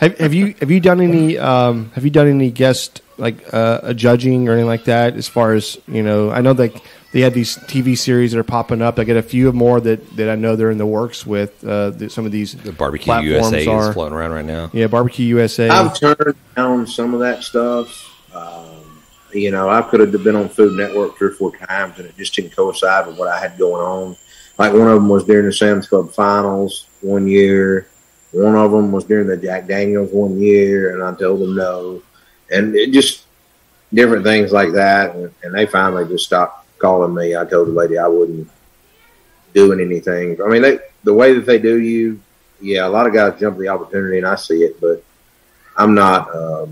Have you done any guest judging or anything like that? As far as I know that they had these TV series that are popping up. I get a few more that I know they're in the works with. Some of these the BBQ USA is floating around right now. Yeah, BBQ USA. I've turned down some of that stuff. I could have been on Food Network 3 or 4 times, and it just didn't coincide with what I had going on. Like one of them was during the Sam's Club Finals one year. One of them was during the Jack Daniels one year, and I told them no. And it just different things like that. And they finally just stopped calling me. I told the lady I wouldn't doing anything. I mean, the way that they do you, a lot of guys jump the opportunity, and I see it, but I'm not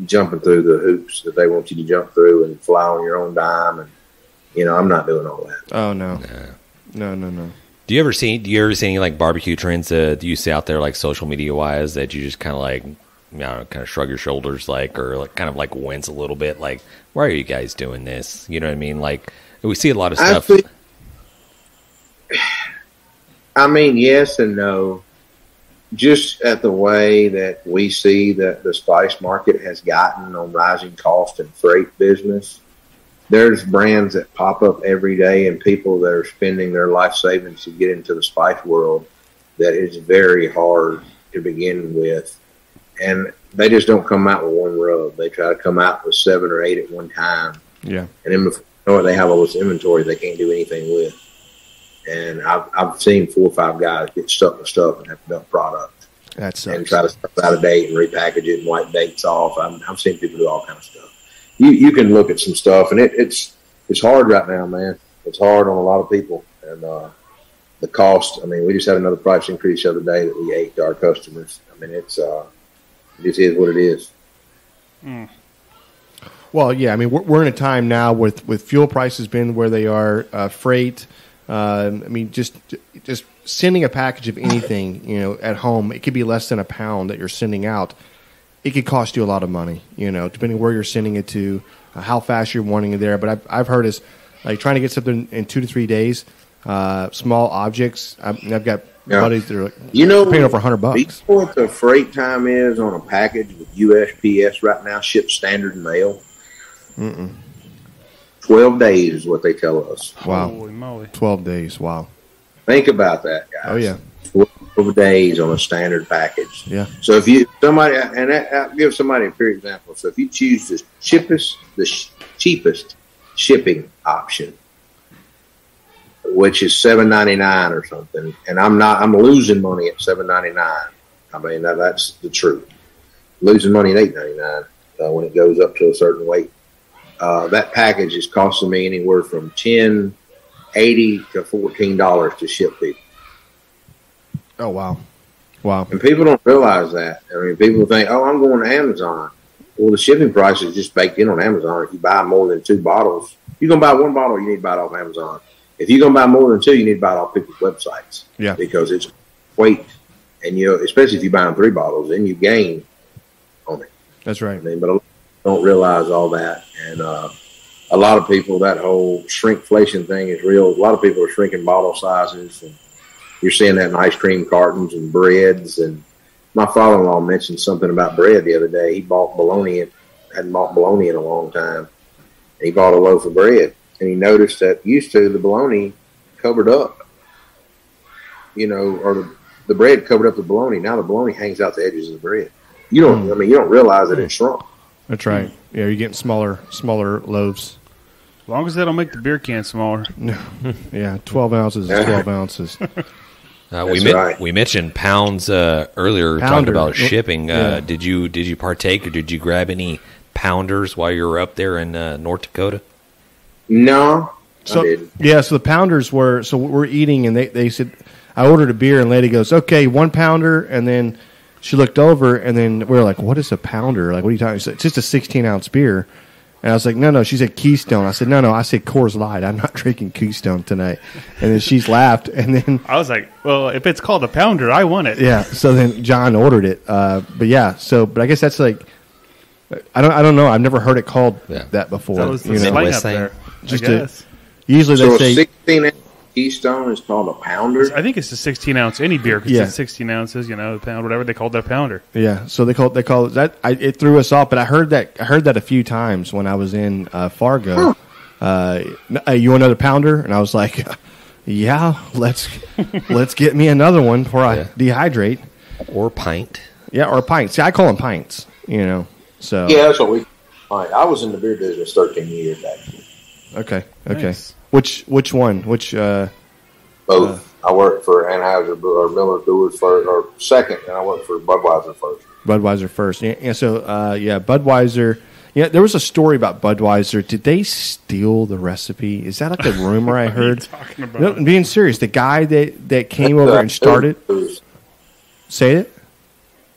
jumping through the hoops that they want you to jump through and fly on your own dime. And, I'm not doing all that. Oh, no. No. Do you ever see any like barbecue trends that you see out there, like social media wise, that you just kind of like kind of shrug your shoulders, or kind of wince a little bit, why are you guys doing this? You know what I mean? We see a lot of stuff. I mean, yes and no. Just at the way that we see that the spice market has gotten on rising cost and freight business, there's brands that pop up every day and people that are spending their life savings to get into the spice world that is very hard to begin with. And they just don't come out with one rub. They try to come out with 7 or 8 at one time. Yeah. And then before you know it, they have all this inventory they can't do anything with. And I've seen 4 or 5 guys get stuck with stuff and have to dump product. That sucks. And try to stuff out of date and repackage it and wipe dates off. I've seen people do all kinds of stuff. You can look at some stuff, and it's hard right now, man. It's hard on a lot of people. And the cost, I mean, we just had another price increase the other day that we ate to our customers. I mean, it just is what it is. Mm. Well, yeah, I mean, we're in a time now with fuel prices being where they are, freight. I mean, just sending a package of anything, at home, it could be less than £1 that you're sending out. It could cost you a lot of money, depending where you're sending it to, how fast you're wanting it there. But I've heard is trying to get something in 2 to 3 days, small objects. I've got buddies that are paying over $100. You know what the freight time is on a package with USPS right now, shipped standard mail? 12 days is what they tell us. Wow. Holy moly. 12 days. Wow. Think about that, guys. Oh, yeah. 12 days on a standard package. Yeah. So if I'll give somebody a pure example. So if you choose the cheapest shipping option, which is $7.99 or something, and I'm losing money at $7.99. I mean, that's the truth. Losing money at $8.99 when it goes up to a certain weight. That package is costing me anywhere from $10, $80 to $14 to ship people. Oh, wow. Wow. And people don't realize that. I mean, people think, I'm going to Amazon. Well, the shipping price is just baked in on Amazon. If you buy more than 2 bottles, you're going to buy 1 bottle, you need to buy it off Amazon. If you're going to buy more than 2, you need to buy it off people's websites. Yeah. Because it's weight. And, especially if you're buying 3 bottles, then you gain on it. That's right. I mean, but a lot of people don't realize all that. And a lot of people, that whole shrinkflation thing is real. A lot of people are shrinking bottle sizes. And you're seeing that in ice cream cartons and breads. And my father-in-law mentioned something about bread the other day. He bought bologna, hadn't bought bologna in a long time. And he bought a loaf of bread. And he noticed that used to the bologna covered up, or the bread covered up the bologna. Now the bologna hangs out the edges of the bread. You don't realize that it shrunk. That's right. Yeah, you're getting smaller loaves. As long as they don't make the beer can smaller. Yeah, 12 ounces is 12 ounces. We mentioned pounds earlier, talking about shipping. Yeah. Did you partake, or did you grab any pounders while you were up there in North Dakota? No, I didn't. Yeah, so the pounders we're eating, and they said, I ordered a beer, and lady goes, okay, 1 pounder, and then she looked over, and then we were like, what is a pounder? Like, what are you talking about? She said, it's just a 16-ounce beer. And I was like, no. She said Keystone. I said, no. I said Coors Light. I'm not drinking Keystone tonight. And then she's laughed. And then I was like, well, if it's called a pounder, I want it. Yeah. So then John ordered it. But yeah. But I guess that's like, I don't know. I've never heard it called that before. That was the slang up there. Usually they say 16 Keystone is called a pounder. I think it's a 16-ounce any beer because it's 16 ounces, a pound, whatever they called that pounder. Yeah, so they call it that. It threw us off, but I heard that a few times when I was in Fargo. You want another pounder? And I was like, yeah, let's get me another one before I dehydrate. Or pint. Yeah, or pints. See, I call them pints. So yeah, that's what we. I was in the beer business 13 years actually. Okay. Nice. Which one? Both. I worked for Anheuser or Miller Coolers first, or second, and I worked for Budweiser first. Budweiser first. Yeah. So Budweiser. Yeah, there was a story about Budweiser. Did they steal the recipe? Is that like a rumor I heard? What are you talking about? No, I'm being serious. The guy that came over and started. Say it.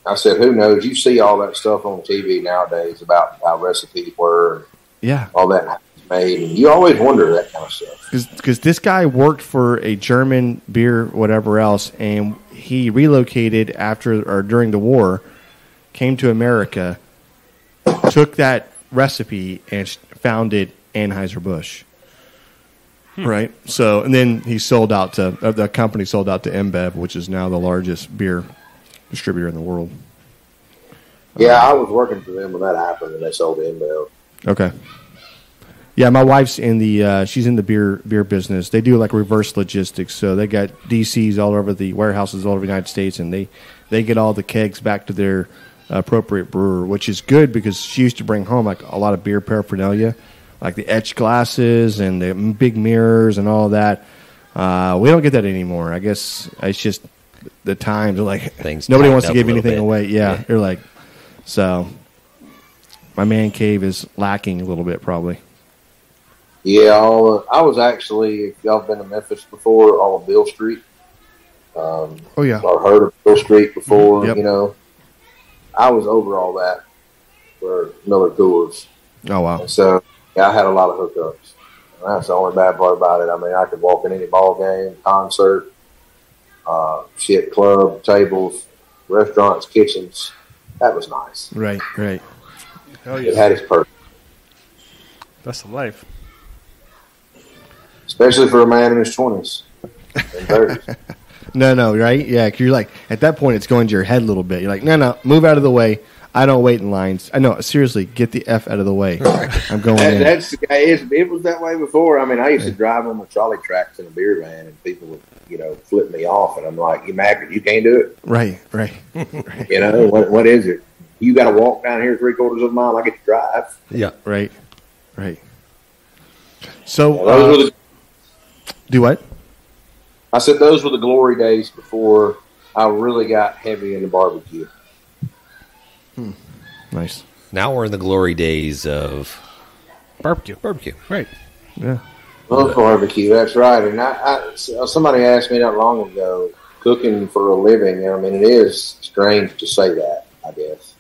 I said, who knows? You see all that stuff on TV nowadays about how recipes were. Yeah. All that made. And you always wonder that kind of stuff. Because this guy worked for a German beer, whatever else, and he relocated after or during the war, came to America, took that recipe and founded Anheuser-Busch. Right. So, and then he sold out to the company sold out to InBev, which is now the largest beer distributor in the world. Yeah, I was working for them when that happened, and they sold to InBev. Okay. Yeah, my wife's in the she's in the beer business. They do like reverse logistics, so they got DCs all over the warehouses all over the United States, and they get all the kegs back to their appropriate brewer, which is good because she used to bring home like a lot of beer paraphernalia, like the etched glasses and the big mirrors and all of that. We don't get that anymore. I guess it's just the times are like Things nobody wants to tightened up give a anything little bit. away. Yeah, they're like so. My man cave is lacking a little bit, probably. Yeah, I was actually, if y'all been to Memphis before, all of Bill Street. Oh yeah, Or heard of Bill Street before, Yep. you know. I was over all that for Miller Coolers. oh wow, And so, yeah, I had a lot of hookups. And that's the only bad part about it. I mean, I could walk in any ball game, concert, club, tables, restaurants, kitchens. That was nice. right. Hell It yeah. had its purpose, That's the life. especially for a man in his 20s and 30s. No, right? Yeah, 'cause you're like, at that point, it's going to your head a little bit. You're like, no, move out of the way. I don't wait in lines. I know, seriously, get the F out of the way. I'm going in. That's the guy. It was that way before. I mean, I used to drive on the trolley tracks in a beer van, and people would, flip me off, and I'm like, "You mad? You can't do it." Right. You know what is it? You got to walk down here 3/4 of a mile. I get to drive. Yeah. Right. So, Those were the, do what? I said those were the glory days before I really got heavy into barbecue. Nice. Now we're in the glory days of Barbecue. Right. Yeah. Love barbecue. That's right. And somebody asked me not long ago, cooking for a living. I mean, it is strange to say that, I guess.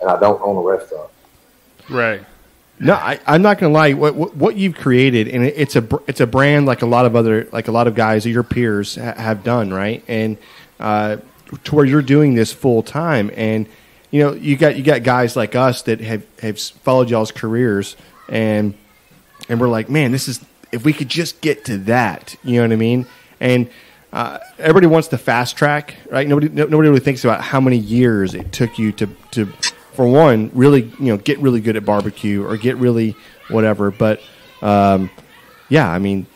And I don't own a restaurant. Right. No, I'm not going to lie. What you've created, and it's a brand like a lot of guys, your peers have done, right? And to where you're doing this full time, and you got guys like us that have followed y'all's careers, and we're like, man, this is, if we could just get to that, you know what I mean? And everybody wants the fast track, right? Nobody really thinks about how many years it took you to for one, really, get really good at barbecue or get really whatever. But yeah, I mean,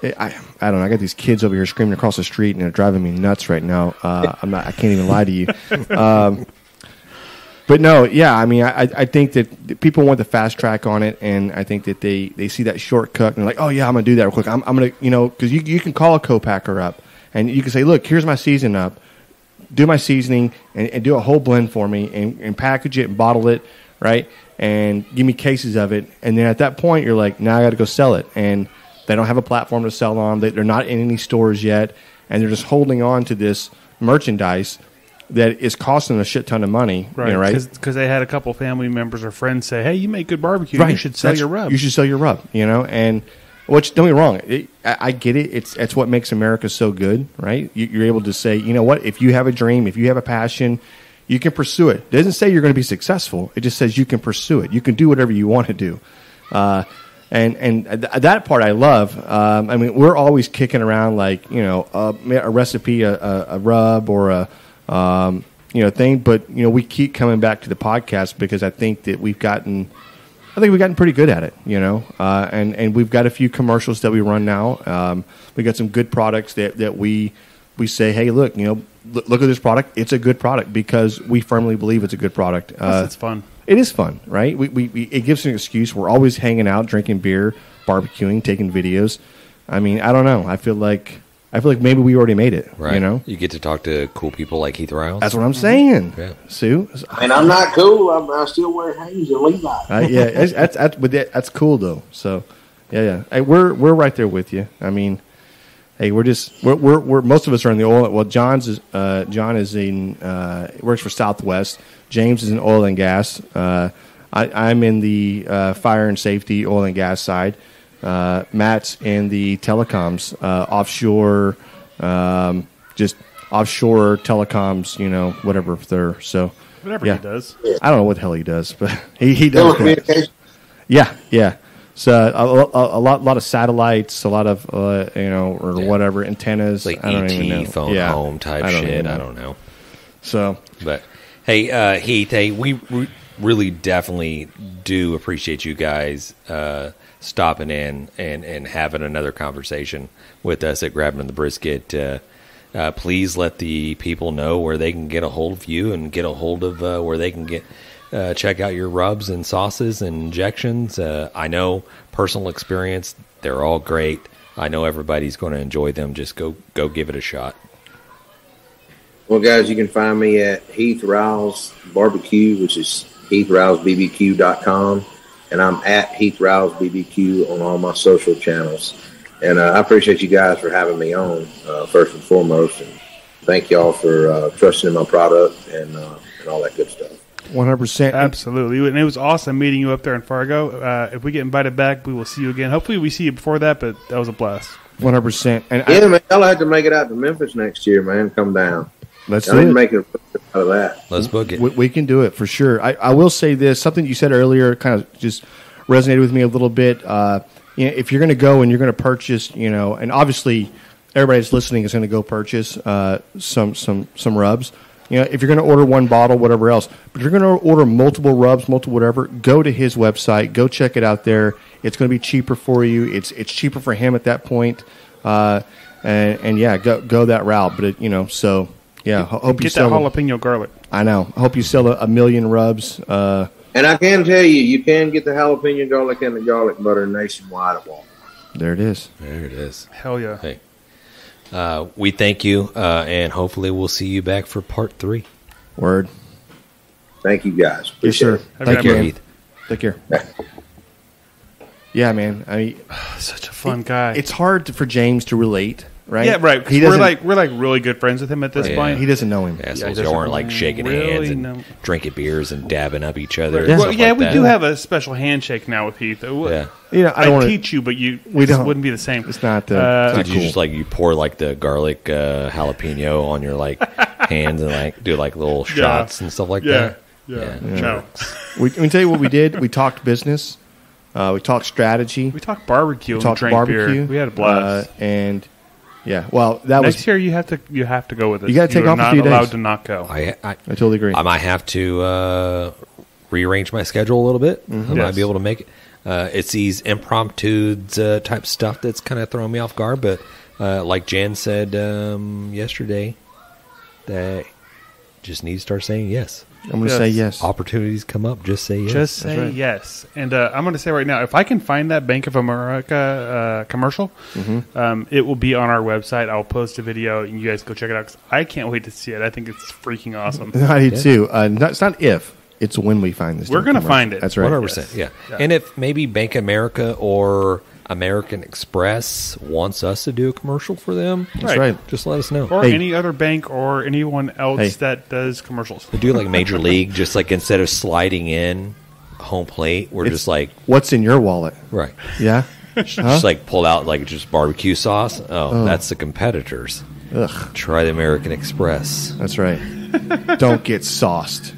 I don't know. I got these kids over here screaming across the street, and they're driving me nuts right now. I can't even lie to you. But no, yeah, I mean, I think that people want the fast track on it, and I think that they see that shortcut and they're like, oh yeah, I'm gonna do that real quick. I'm gonna, because you can call a co-packer up and you can say, look, here's my season up. Do my seasoning and do a whole blend for me and package it and bottle it, right? And give me cases of it. And then at that point, you're like, now I got to go sell it. And they don't have a platform to sell on. They're not in any stores yet. And they're just holding on to this merchandise that is costing a shit ton of money. Right. Because they had a couple family members or friends say, hey, you make good barbecue. Right. You should sell your rub. You should sell your rub, And which, don't get me wrong, I get it. It's what makes America so good, right? You're able to say, you know what, if you have a dream, if you have a passion, you can pursue it. It doesn't say you're going to be successful. It just says you can pursue it. You can do whatever you want to do. And that part I love. I mean, we're always kicking around like, a recipe, a rub or a thing. But, we keep coming back to the podcast because I think that we've gotten pretty good at it, and we've got a few commercials that we run now. We got some good products that we say, hey, look, look at this product. It's a good product because we firmly believe it's a good product. It's fun. It is fun, right? We it gives an excuse. We're always hanging out, drinking beer, barbecuing, taking videos. I mean, I don't know. I feel like maybe we already made it. Right. You get to talk to cool people like Heath Riles. That's what I'm saying. Yeah. Sue. And I'm not cool. I still wear Hanes and Levi. Yeah, that's cool though. So, yeah. Hey, we're right there with you. I mean, hey, we're most of us are in the oil. Well, John is in works for Southwest. James is in oil and gas. I'm in the fire and safety oil and gas side. Matt's in the telecoms, offshore, just offshore telecoms, whatever there. So Whatever Yeah. he does. I don't know what the hell he does, but he does. Telecommunications. Yeah. So a lot of satellites, a lot of or whatever antennas. Like I don't even know. phone home type shit. I don't know. So, But hey, Heath, we really definitely do appreciate you guys stopping in and having another conversation with us at Grabbing the Brisket. Please let the people know where they can get a hold of you and get a hold of where they can get check out your rubs and sauces and injections. I know personal experience, they're all great. I know everybody's going to enjoy them. Just go give it a shot. Well, guys, you can find me at Heath Riles Barbecue, which is HeathRilesBBQ.com, and I'm at Heath Riles BBQ on all my social channels. And I appreciate you guys for having me on, first and foremost. And thank y'all for trusting in my product and all that good stuff. 100%. Absolutely. And it was awesome meeting you up there in Fargo. If we get invited back, we will see you again. Hopefully we see you before that, but that was a blast. 100%. And Yeah, man, y'all have to make it out to Memphis next year, man. Come down. let's I do didn't it. make it out of that. Let's book it. We can do it for sure. I will say this, something you said earlier kind of just resonated with me a little bit. If you're going to go and you're going to purchase, and obviously everybody that's listening is going to go purchase some rubs. If you're going to order one bottle, whatever else, but if you're going to order multiple rubs, multiple whatever, go to his website, go check it out there. It's going to be cheaper for you. It's cheaper for him at that point. And yeah, go that route. But hope you Get that sell jalapeno garlic. I know. I hope you sell a million rubs. And I can tell you, you can get the jalapeno garlic and the garlic butter nationwide at Walmart. There it is. There it is. Hell yeah. Hey, we thank you, and hopefully we'll see you back for part 3. Word. Thank you, guys. Yes, Appreciate sir. it. Have a Thank good you, night, Heath. Take care. Yeah, man. Such a fun guy. It's hard for James to relate, right? Yeah, right. 'cause He we're doesn't. like really good friends with him at this Yeah. point. He doesn't know him. Assholes, he y'all weren't doesn't like shaking really hands and know. drinking beers and dabbing up each other. Right. and Well, stuff yeah, like we that. do have a special handshake now with Heath. Yeah. I don't want to. teach you, but you We don't. wouldn't be the same. It's not. Did it's not you cool. just you pour the garlic jalapeno on your hands and do little shots and stuff like that? Yeah. Yeah. No. we can tell you what we did. We talked business. We talked strategy. We talked barbecue We and talked drank barbecue. beer. We had a blast. And yeah, well, that Next was. year you have to go with us. You gotta take are off a not few days. allowed to not go. I I totally agree. I might have to rearrange my schedule a little bit. I might Yes. be able to make it. It's these impromptu type stuff that's kind of throwing me off guard. But like Jen said yesterday, that just need to start saying yes. I'm going to say yes. Opportunities come up, just say yes. Just say right. yes. And I'm going to say right now, if I can find that Bank of America commercial, it will be on our website. I'll post a video, and you guys go check it out. 'Cause I can't wait to see it. I think it's freaking awesome. I do too. It's not if, it's when we find this. We're damn gonna commercial. find it. That's right. 100%. Yeah. And if maybe Bank of America or American Express wants us to do a commercial for them, That's right. just let us know. Or Hey. any other bank or anyone else Hey. that does commercials. We do Major League, just instead of sliding in home plate, we're It's- just What's in your wallet? right. Yeah. Just pull out just barbecue sauce. Oh, that's the competitors. Ugh. Try the American Express. That's right. Don't get sauced.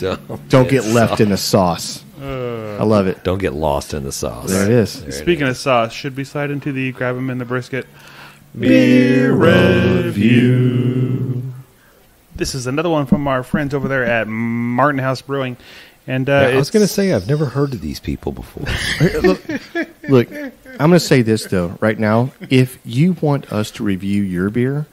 Don't get left in the sauce. I love it. Don't get lost in the sauce. There it is. There it Speaking is. of sauce, should we slide into the grab 'em in the brisket beer review? This is another one from our friends over there at Martin House Brewing. And Yeah, I was it's- going to say, I've never heard of these people before. Look, I'm going to say this, though, right now. If you want us to review your beer,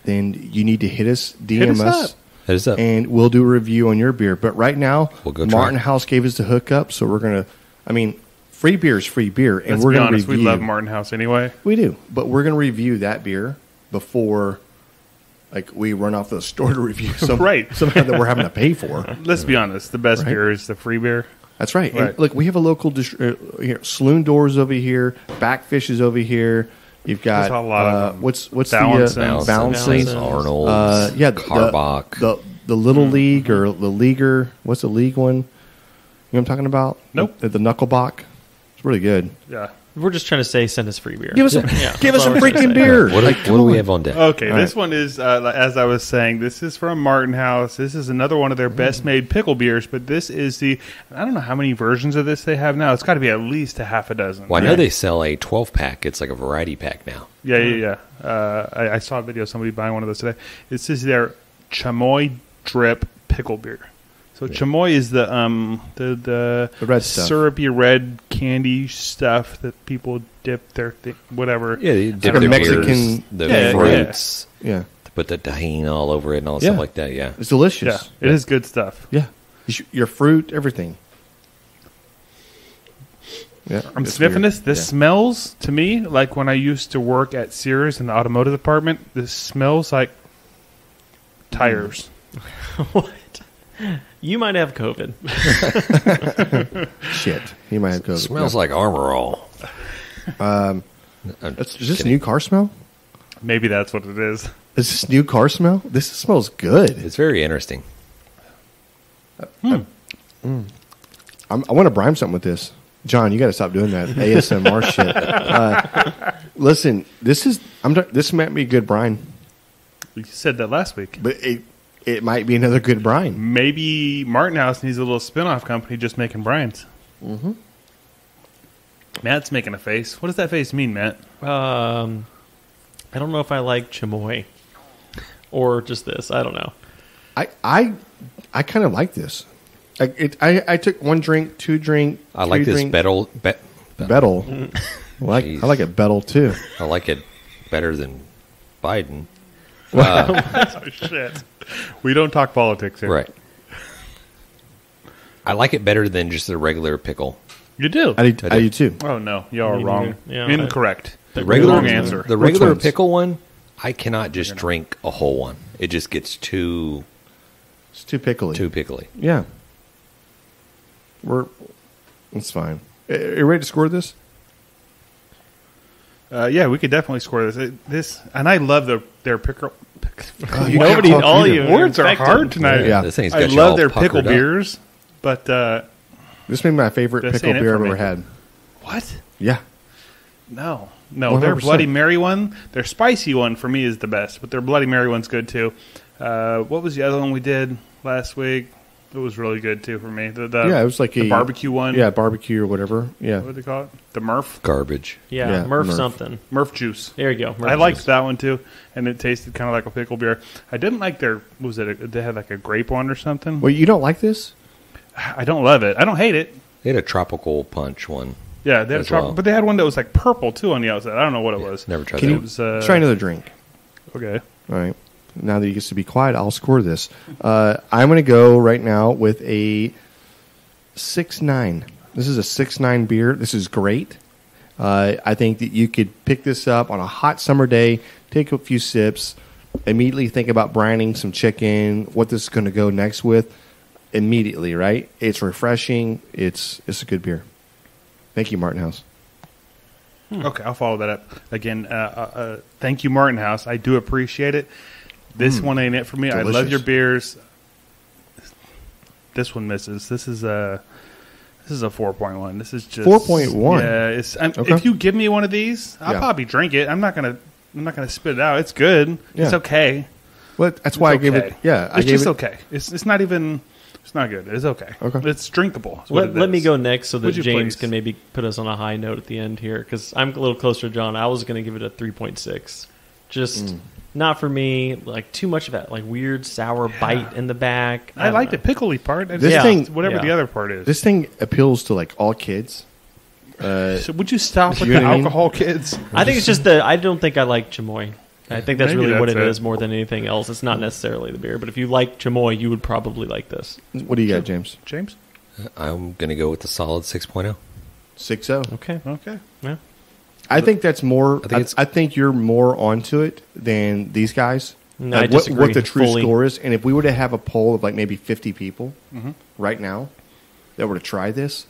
then you need to hit us, DM us us, up. Head us up. and we'll do a review on your beer. But right now, We'll go try Martin it. House gave us the hookup, so we're going to, free beer is free beer. And Let's we're be going to honest, review. we love Martin House anyway. We do, but we're going to review that beer before, we run off to the store to review Right. something that we're having to pay for. Let's be honest, the best Right. beer is the free beer. That's right. Right. And look, we have a local here. Saloon Doors over here. Backfish is over here. You've got There's a lot of them. what's Balancing. the Balancing, Balancing? Arnold's, Yeah, Carbach. the Little League or the Leaguer. What's the League one? You know what I'm talking about? Nope. The Knucklebach. It's really good. Yeah. We're just trying to say send us free beer. Give us, Yeah, give us that's a all we're trying to freaking say. beer. What, Like, what do we have on deck? Okay, All this right. one is, as I was saying, this is from Martin House. This is another one of their best made pickle beers, but this is I don't know how many versions of this they have now. It's got to be at least a half a dozen. Well, I know they sell a 12-pack. It's like a variety pack now. Yeah. I saw a video of somebody buying one of those today. This is their Chamoy drip pickle beer. So Chamoy is the red stuff. syrupy red candy stuff that people dip their whatever. Yeah, they dip like a their Mexican- beers, the Yeah, fruits, Yeah, to put the tahini all over it and all Yeah. stuff like that. Yeah. it's delicious. Yeah, it is good stuff. Yeah, your fruit, everything. Yeah, I'm it's sniffing weird. this. This Yeah. smells to me like when I used to work at Sears in the automotive department. This smells like tires. What? You might have COVID. Shit. He might have COVID. Smells like Armor All. Is this a new car smell? Maybe that's what it is. Is this new car smell? This smells good. It's very interesting. I want to brine something with this. John, you got to stop doing that ASMR shit. Listen, this might be a good brine, You said that last week. but it might be another good brine. Maybe Martin House needs a little spin-off company just making brines. Mm-hmm. Matt's making a face. What does that face mean, Matt? I don't know if I like Chamoy or just this. I don't know. I kind of like this. I took one drink, two drink. I like three this drink. Bettle. Bettle. I like it Bettle too. I like it better than Biden. Oh, shit. We don't talk politics here. Right. I like it better than just a regular pickle. You do? I do too. Oh, no. Y'all are Me wrong. neither. Yeah, Incorrect. The regular Wrong answer. The Which regular ones? pickle one, I cannot just drink a whole one. It just gets too It's too pickly. pickly. Yeah. It's fine. Are you ready to score this? Yeah, we could definitely score this. And I love their pickle. You Nobody, can't talk all either. you Words are infected. hard tonight. Yeah. This thing's I got you love all their pickle puckered up. beers, but This may be my favorite This pickle ain't it beer for I've ever me. had. what? Yeah. No, their 100%. Bloody Mary one, their spicy one for me is the best, but their Bloody Mary one's good too. What was the other one we did last week? It was really good too for me. The Yeah, it was like the a barbecue one. Yeah, barbecue or whatever. Yeah. What do they call it? The Murph Garbage. Yeah, Yeah, Murph Murph. something. Murph juice. There you go. Murph I liked juice. that one too, and it tasted kind of like a pickle beer. I didn't like their. What was it? They had like a grape one or something. Well, you don't like this? I don't love it. I don't hate it. They had a tropical punch one. Yeah, they had As tropical, well. but they had one that was like purple too on the outside. I don't know what it was. Never tried Can that. you It was, try another drink? Okay. All right. Now that he gets to be quiet, I'll score this. I'm going to go right now with a 6.9. This is a 6.9 beer. This is great. I think that you could pick this up on a hot summer day, take a few sips, immediately think about brining some chicken, what this is going to go next with immediately, right? It's refreshing. It's a good beer. Thank you, Martin House. Okay, I'll follow that up. Again, thank you, Martin House. I do appreciate it. This one ain't it for me. I love Delicious. your beers. This one misses. This is a 4.1. This is just 4.1? Yeah, Okay. if you give me one of these, I'll Yeah. probably drink it. I'm not gonna spit it out. It's good. It's Yeah. okay. Well, that's why It's I gave okay. it. Yeah, I It's gave just it. okay. It's not even. It's not good. It's okay. Okay. It's drinkable. is what it Let me is. go next so that Would you James please? can maybe put us on a high note at the end here because I'm a little closer to John. I was going to give it a 3.6. Just not for me. Like too much of that like weird sour bite in the back. I like the pickly part. I This just- thing- whatever yeah. the other part is. This thing appeals to like all kids. So would you stop with You the know what I mean? alcohol, kids? I think it's just that I don't think I like Chamoy. I think that's Maybe really what that's it it. is more than anything else. It's not necessarily the beer, but if you like Chamoy, you would probably like this. What do you got, James? James? I'm going to go with the solid 6.0. 6.0. Okay. Okay. Yeah. I think that's more. I think it's- I think you're more onto it than these guys. No, I Like disagree what the true fully. score is, and if we were to have a poll of like maybe 50 people Mm-hmm. right now that were to try this,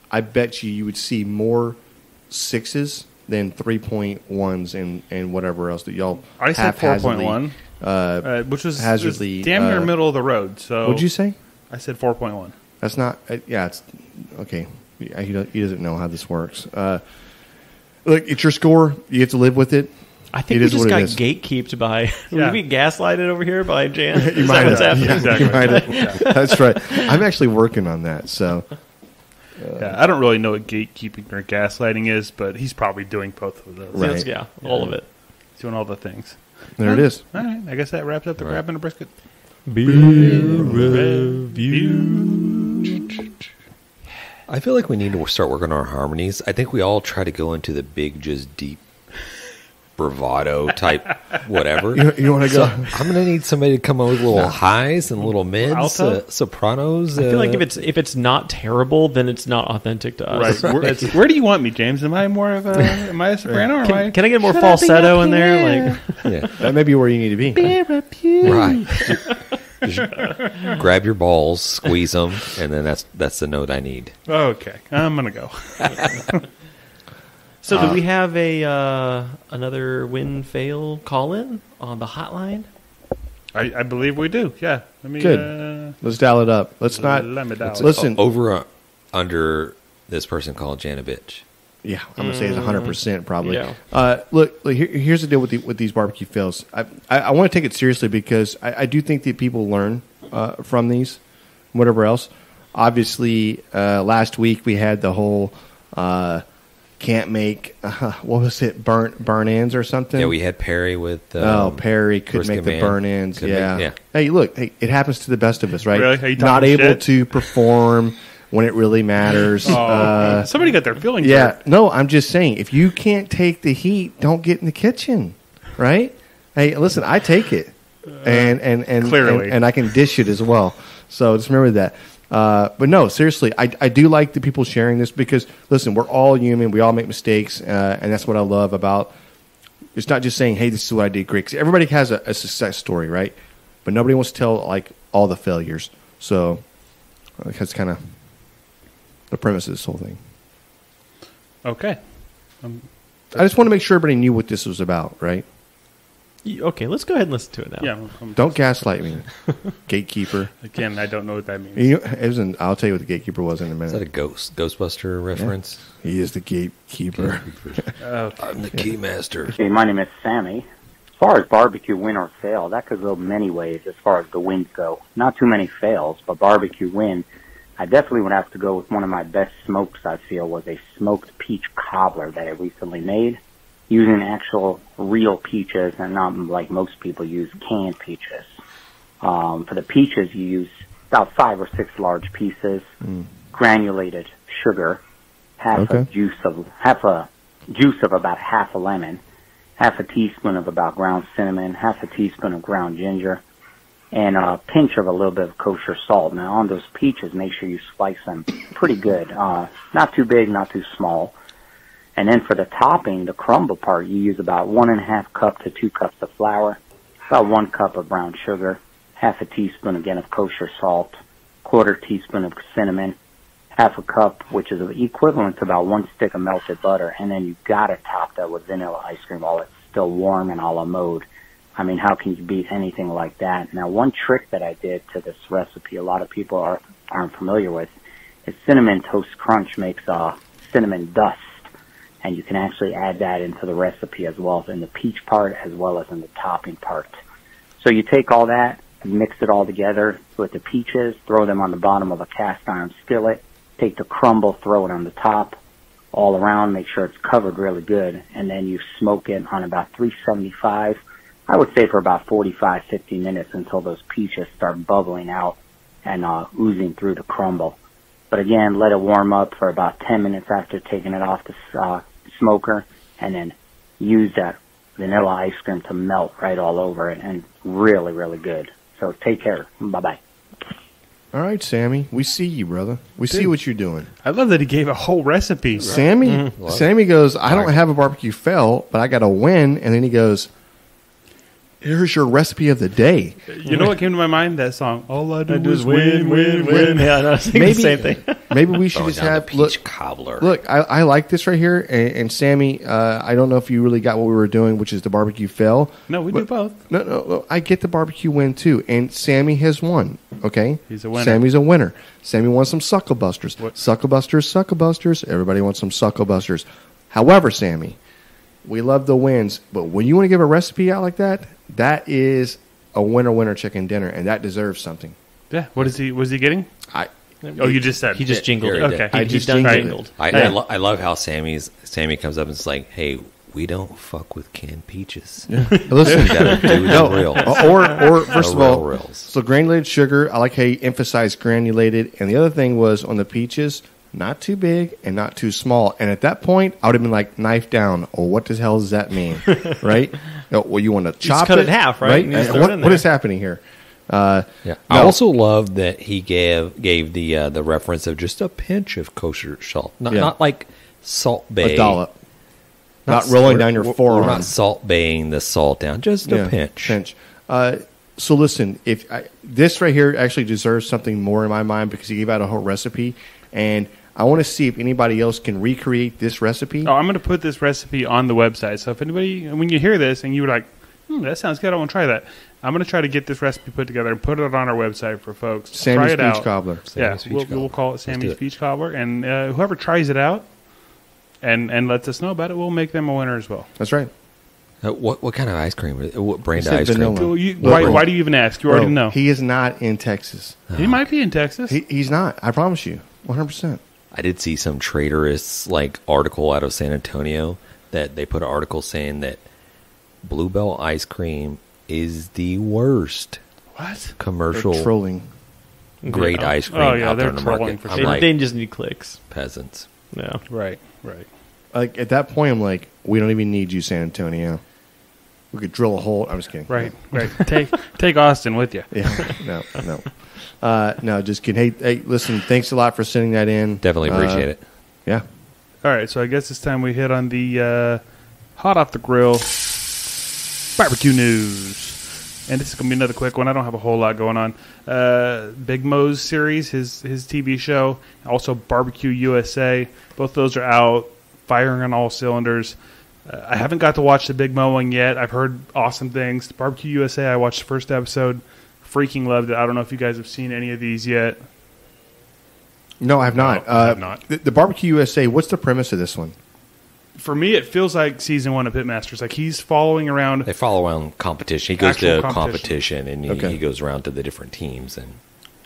I bet you would see more 6s than 3.1s and whatever else that y'all. I said haphazardly, 4.1, which was haphazardly, damn near middle of the road. So What'd you say? I said 4.1. That's not. Yeah, it's okay. Yeah, he doesn't know how this works. Look, it's your score. You have to live with it. I think we just got gatekeeped by... Yeah. We gaslighted over here by Jan. You Is might that what's have. happening? Yeah, Exactly. you might have. That's right. I'm actually working on that. So Yeah, I don't really know what gatekeeping or gaslighting is, but he's probably doing both of those. Right. Yeah, all of it. He's doing all the things. there it is. All right, I guess that wraps up the Grabbing a Brisket. I feel like we need to start working on our harmonies. I think we all try to go into the big, just deep bravado type whatever. You want to go? I'm going to need somebody to come up with little highs and little mids, Alto? sopranos. I feel like if it's not terrible, then it's not authentic to us. Right. Where do you want me, James? Am I more of a soprano or am I? Can I get more falsetto in there? Like, yeah, That may be where you need to be. right. Just grab your balls, squeeze them, and then that's the note I need. Okay, I'm gonna go. so do we have another win-fail call-in on the hotline? I believe we do. Yeah. Let me. Good. Let's dial it up. Let's not. Let me dial it. Listen. Over under this person called Jana Bitch. Yeah, I'm gonna say it's 100% probably. Yeah. Look, here's the deal with these barbecue fails. I want to take it seriously because I do think that people learn from these, whatever else. Obviously, last week we had the whole can't make what was it, burn ends or something. Yeah, we had Perry with. Perry couldn't make Brisket the Man. burn ends. Couldn't Yeah. make- Hey, look, it happens to the best of us, right? Really? Are you Not talking able shit? to perform when it really matters. Somebody got their feelings Yeah, hurt. no, I'm just saying, if you can't take the heat, don't get in the kitchen, right? Hey, listen, I take it, and Clearly. and I can dish it as well. So just remember that. But no, seriously, I do like the people sharing this because, listen, we're all human, we all make mistakes, and that's what I love about. It's not just saying, hey, this is what I did great. 'Cause everybody has a success story, right? But nobody wants to tell like all the failures. So that's kind of the premise of this whole thing. Okay. I just want to make sure everybody knew what this was about, right? Okay, let's go ahead and listen to it now. Yeah. Don't gaslight me, gatekeeper. Again, I don't know what that means. I'll tell you what the gatekeeper was in a Is that a minute. Ghostbuster reference? He is the gatekeeper. I'm the key master. Hey, my name is Sammy. As far as barbecue win or fail, that could go many ways as far as the wins go. Not too many fails, but barbecue win, I definitely would have to go with one of my best smokes, I feel, was a smoked peach cobbler that I recently made using actual real peaches and not like most people use canned peaches. For the peaches, you use about 5 or 6 large pieces, granulated sugar, half a juice of about half a lemon, half a teaspoon of about ground cinnamon, half a teaspoon of ground ginger, and a pinch of a little bit of kosher salt. Now, on those peaches, make sure you slice them pretty good. Not too big, not too small. And then for the topping, the crumble part, you use about 1.5 cup to 2 cups of flour, about 1 cup of brown sugar, half a teaspoon again of kosher salt, 1/4 teaspoon of cinnamon, half a cup, which is equivalent to about 1 stick of melted butter, and then you gotta top that with vanilla ice cream while it's still warm and a la mode. I mean, how can you beat anything like that? Now, one trick that I did to this recipe, a lot of people aren't familiar with, is Cinnamon Toast Crunch makes cinnamon dust, and you can actually add that into the recipe as well, in the peach part as well as in the topping part. So you take all that, mix it all together with the peaches, throw them on the bottom of a cast iron skillet, take the crumble, throw it on the top, all around, make sure it's covered really good, and then you smoke it on about 375, I would say for about 45, 50 minutes until those peaches start bubbling out and oozing through the crumble. But again, let it warm up for about 10 minutes after taking it off the smoker, and then use that vanilla ice cream to melt right all over it, and really, really good. So take care. Bye-bye. All right, Sammy. We see you, brother. We see what you're doing. I love that he gave a whole recipe. Sammy Sammy goes, I don't have a barbecue fail, but I got a win. And then he goes, here's your recipe of the day. You know what came to my mind? That song. All I do is win. Yeah, no, I was thinking Maybe- the same thing. Maybe we should Throwing just down have the peach cobbler. Look, I like this right here, and Sammy, I don't know if you really got what we were doing, which is the barbecue fail. No, we do both. No, I get the barbecue win too, and Sammy has won. Okay, He's a winner. Sammy's a winner. Sammy wants some Sucklebusters. Sucklebusters. Everybody wants some Sucklebusters. However, Sammy, we love the wins, but when you want to give a recipe out like that, that is a winner chicken dinner, and that deserves something. Yeah. What is he? Was he getting? Oh, you just said He just jingled it. Okay. I He's just done jingled it. jingled. I love how Sammy comes up and it's like, hey, we don't fuck with canned peaches. Listen, You gotta do the real. or first of The real all, reals. so granulated sugar. I like how you emphasize granulated, and the other thing was on the peaches, not too big and not too small. And at that point, I would have been like, knife down. Or what the hell does that mean, right? Well, you want to chop cut it in half, right? And you just throw it in What there. is happening here? Yeah. No. I also love that he gave the reference of just a pinch of kosher salt, not like Salt Bay, A dollop. Not rolling down your We're forearm. not Salt Baying the salt down, just a pinch. So listen, this right here actually deserves something more in my mind because he gave out a whole recipe, and I want to see if anybody else can recreate this recipe. Oh, I'm going to put this recipe on the website. So if anybody, when you hear this and you're like, that sounds good, I want to try that. I'm going to try to get this recipe put together and put it on our website for folks. Sammy's try it Peach out. Cobbler. Yeah, Sammy's Peach we'll call it Let's Sammy's do it. Peach Cobbler, and whoever tries it out and lets us know about it, we'll make them a winner as well. That's right. What kind of ice cream? What brand He of said ice cream? vanilla. Well, why do you even ask? You already Bro, know. He is not in Texas. He might be in Texas. He's not. I promise you, 100%. I did see some traitorous article out of San Antonio that they put an article saying that Bluebell ice cream is the worst What? commercial They're trolling. grade Yeah. ice cream Oh, yeah, out there they're in the trolling market. for I'm sure. like, They just need clicks. peasants. Yeah. Right. Like at that point, I'm like, we don't even need you, San Antonio. We could drill a hole. I'm just kidding. Right. Take Austin with you. Yeah. No, just kidding. Hey, listen. Thanks a lot for sending that in. Definitely appreciate it. Yeah. All right, so I guess it's time we hit on the hot off the grill barbecue news, and this is gonna be another quick one. I don't have a whole lot going on. Big Moes series, his TV show, also Barbecue USA. Both those are out, firing on all cylinders. I haven't got to watch the Big Mo one yet. I've heard awesome things. Barbecue USA, I watched the first episode, freaking loved it. I don't know if you guys have seen any of these yet. No, I have not. No, I have not. The Barbecue USA. What's the premise of this one? For me, it feels like season one of Pitmasters. Like he's following around. They follow around competition. He goes Actual to competition. competition, and he goes around to the different teams, and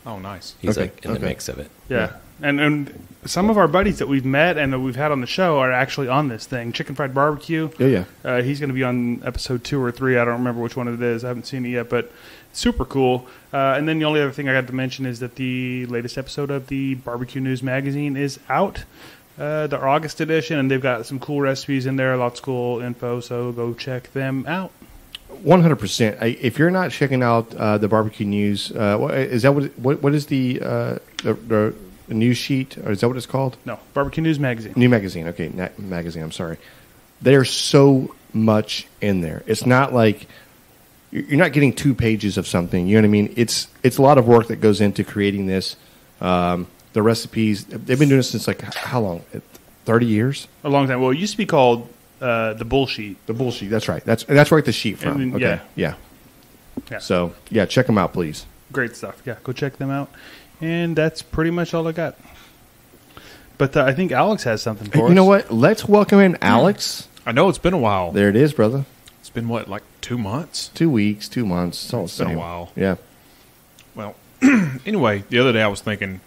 Oh, nice. he's Okay, in the okay. mix of it. Yeah. And some of our buddies that we've met and that we've had on the show are actually on this thing. Chicken Fried Barbecue. Yeah. He's going to be on episode 2 or 3. I don't remember which one it is. I haven't seen it yet, but super cool. And then the only other thing I got to mention is that the latest episode of the Barbecue News magazine is out. The August edition, and they've got some cool recipes in there, lots of cool info, so go check them out. 100%. If you're not checking out the Barbecue News, is that what is the news sheet, or is that what it's called? No, Barbecue News magazine. New magazine. Okay, magazine. I'm sorry. There's so much in there. It's not like you're not getting 2 pages of something. You know what I mean? It's a lot of work that goes into creating this. The recipes. They've been doing this since how long? 30 years. A long time. Well, it used to be called the Bullsheet. The bullshit. That's right. That's where I get the sheet from. And then- Okay. yeah. So check them out, please. Great stuff. Yeah, go check them out. And that's pretty much all I got. But I think Alex has something for us. You know what? Let's welcome in Alex. I know it's been a while. There it is, brother. It's been what, like 2 months? 2 weeks, 2 months. It's all the It's been a same. while. Yeah. Well, anyway, the other day I was thinking,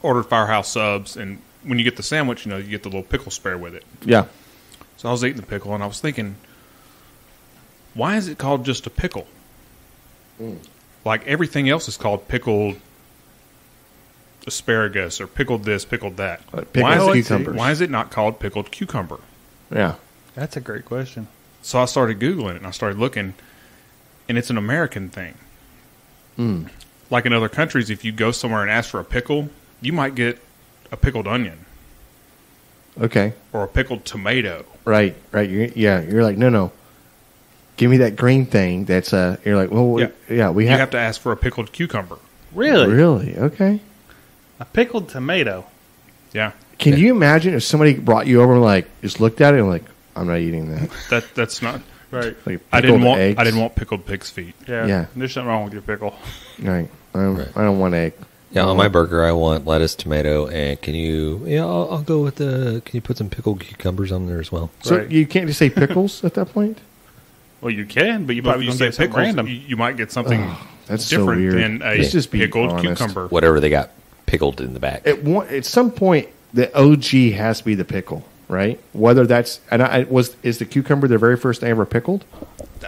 ordered Firehouse subs, and when you get the sandwich, you get the little pickle spare with it. Yeah. So I was eating the pickle, and I was thinking, why is it called just a pickle? Like everything else is called pickled asparagus or pickled this, pickled that. Pickled cucumbers. Why is it not called pickled cucumber? Yeah. That's a great question. So I started Googling it, and I started looking, and it's an American thing. Like in other countries, if you go somewhere and ask for a pickle, you might get a pickled onion Okay. or a pickled tomato. Right. You're like, no. Give me that green thing. That's You're like, well, we You have. have to ask for a pickled cucumber. Really? Really? Okay. A pickled tomato. Yeah, Can you imagine if somebody brought you over and just looked at it and like, I'm not eating that. that's not. Right. Like I didn't pickled want. eggs. I didn't want pickled pig's feet. Yeah. Yeah. There's something wrong with your pickle. Right. I don't want egg. Yeah, on my burger, I want lettuce, tomato, and can you? Yeah, I'll go with the. Can you put some pickled cucumbers on there as well? So Right. you can't just say pickles at that point? Well, you can, but you But probably if you don't say get pickles, random. you might get something That's so different weird. than a Let's just be pickled honest. cucumber. Whatever they got pickled in the back. At some point, the OG has to be the pickle, right? Whether that's is the cucumber the very first thing ever pickled?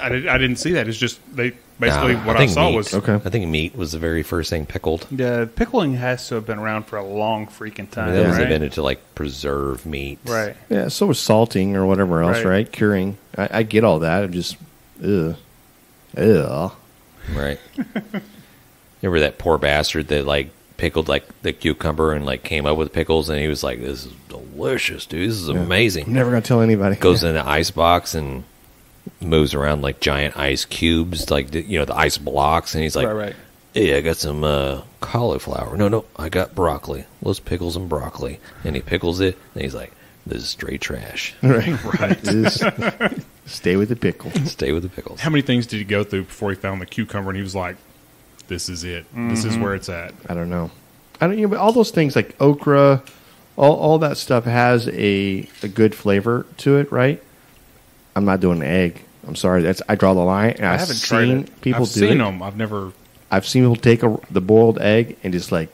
I didn't see that. It's just they basically Nah, what I think saw meat. was Okay. I think meat was the very first thing pickled. Yeah, pickling has to have been around for a long freaking I time. mean, that was right? invented to like preserve meat. Right. Yeah, so was salting or whatever else, Right. right? Curing. I get all that. I'm just, ugh. Right. Remember that poor bastard that like pickled like the cucumber and like came up with pickles, and he was like, "This is delicious, dude. This is amazing." I'm never going to tell anybody. Goes in the ice box and moves around like giant ice cubes, like the ice blocks, and he's like, Right. "Hey, I got some cauliflower. No, I got broccoli. Let's pickles and broccoli." And he pickles it, and he's like, "This is straight trash. Right. Just stay with the pickle. Stay with the pickles." how many things did he go through before he found the cucumber and he was like, "This is it. This is where it's at." I don't know. But all those things like okra, all that stuff has a good flavor to it, right? I'm not doing an egg. I'm sorry. I draw the line. And I I've haven't tried seen it. people I've do seen it. them. I've never. I've seen people take the boiled egg and just like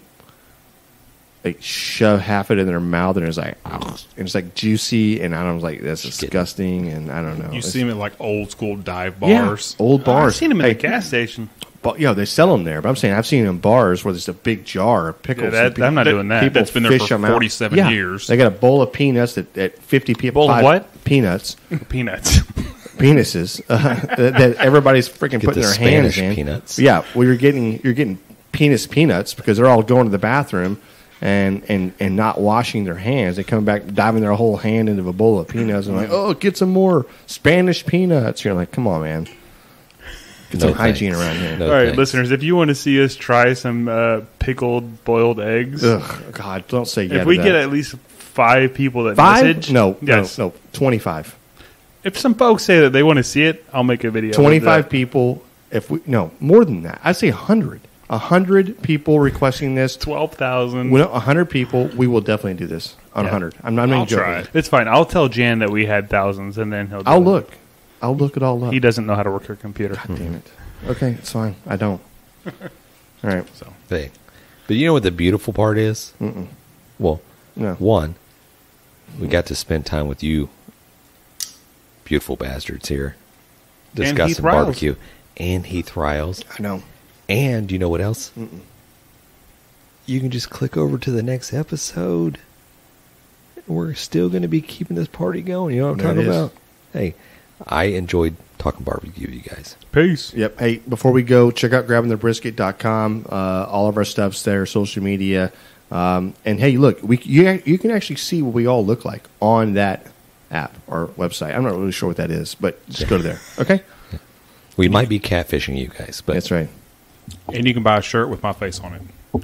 shove half it in their mouth, and it's like, and it's like juicy, and I don't know, like that's disgusting, and I don't know. You It's- see them at like old school dive yeah, bars. old I've bars. seen them in Hey, the gas station. But they sell them there. But I'm saying I've seen them in bars where there's a big jar of pickles. Yeah, and I'm not doing that. People That's been there fish for them out. 47 Yeah. years. They got a bowl of peanuts at 50 people. Bowl of what? Peanuts, Peanuts. penises that everybody's freaking Get putting the their hands Spanish in. peanuts. Yeah, well, you're getting peanuts because they're all going to the bathroom and not washing their hands. They come back diving their whole hand into a bowl of peanuts and like, oh, get some more Spanish peanuts. You're like, come on, man. Get some hygiene around here. No All right, thanks. listeners, if you want to see us try some pickled boiled eggs, Ugh, God, don't say yes. if we get at least 5 people that 5? message, No, yes. no, 25. If some folks say that they want to see it, I'll make a video. 25 people. More than that. I'd say 100. 100 people requesting this. 12,000. 100 people. We will definitely do this on 100. I'm not even I'll joking. try it. It's fine. I'll tell Jan that we had thousands, and then he'll. Do I'll it. look. I'll look it all up. He doesn't know how to work her computer. God damn it. Okay, it's fine. I don't. All right. Hey. But you know what the beautiful part is? Well, No. one, we got to spend time with you, beautiful bastards here, Heath discussing Riles. barbecue, and Heath Riles. I know. And you know what else? You can just click over to the next episode. We're still going to be keeping this party going. You know what I'm There talking it is. about? Hey, I enjoyed talking barbecue with you guys. Peace. Yep. Hey, before we go, check out grabbingthebrisket.com. All of our stuff's there, social media. And hey, look, you can actually see what we all look like on that app or website. I'm not really sure what that is, but just go to there. Okay? We might be catfishing you guys, but That's right. And you can buy a shirt with my face on it.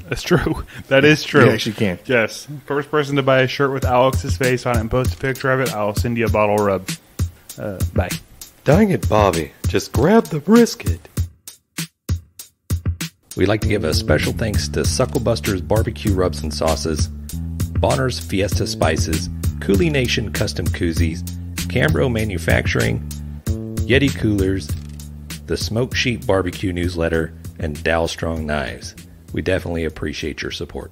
That's true. That is true. You actually can. Yes. First person to buy a shirt with Alex's face on it and post a picture of it, I'll send you a bottle rub. Bye. dang it, Bobby, just grab the brisket. We'd like to give a special thanks to Sucklebusters Barbecue Rubs and Sauces, Bolner's Fiesta Spices, CoolieNation Custom Koozies, Cambro Manufacturing, YETI Coolers, the Smoke Sheep Barbecue Newsletter, and Dalstrong Knives. We definitely appreciate your support.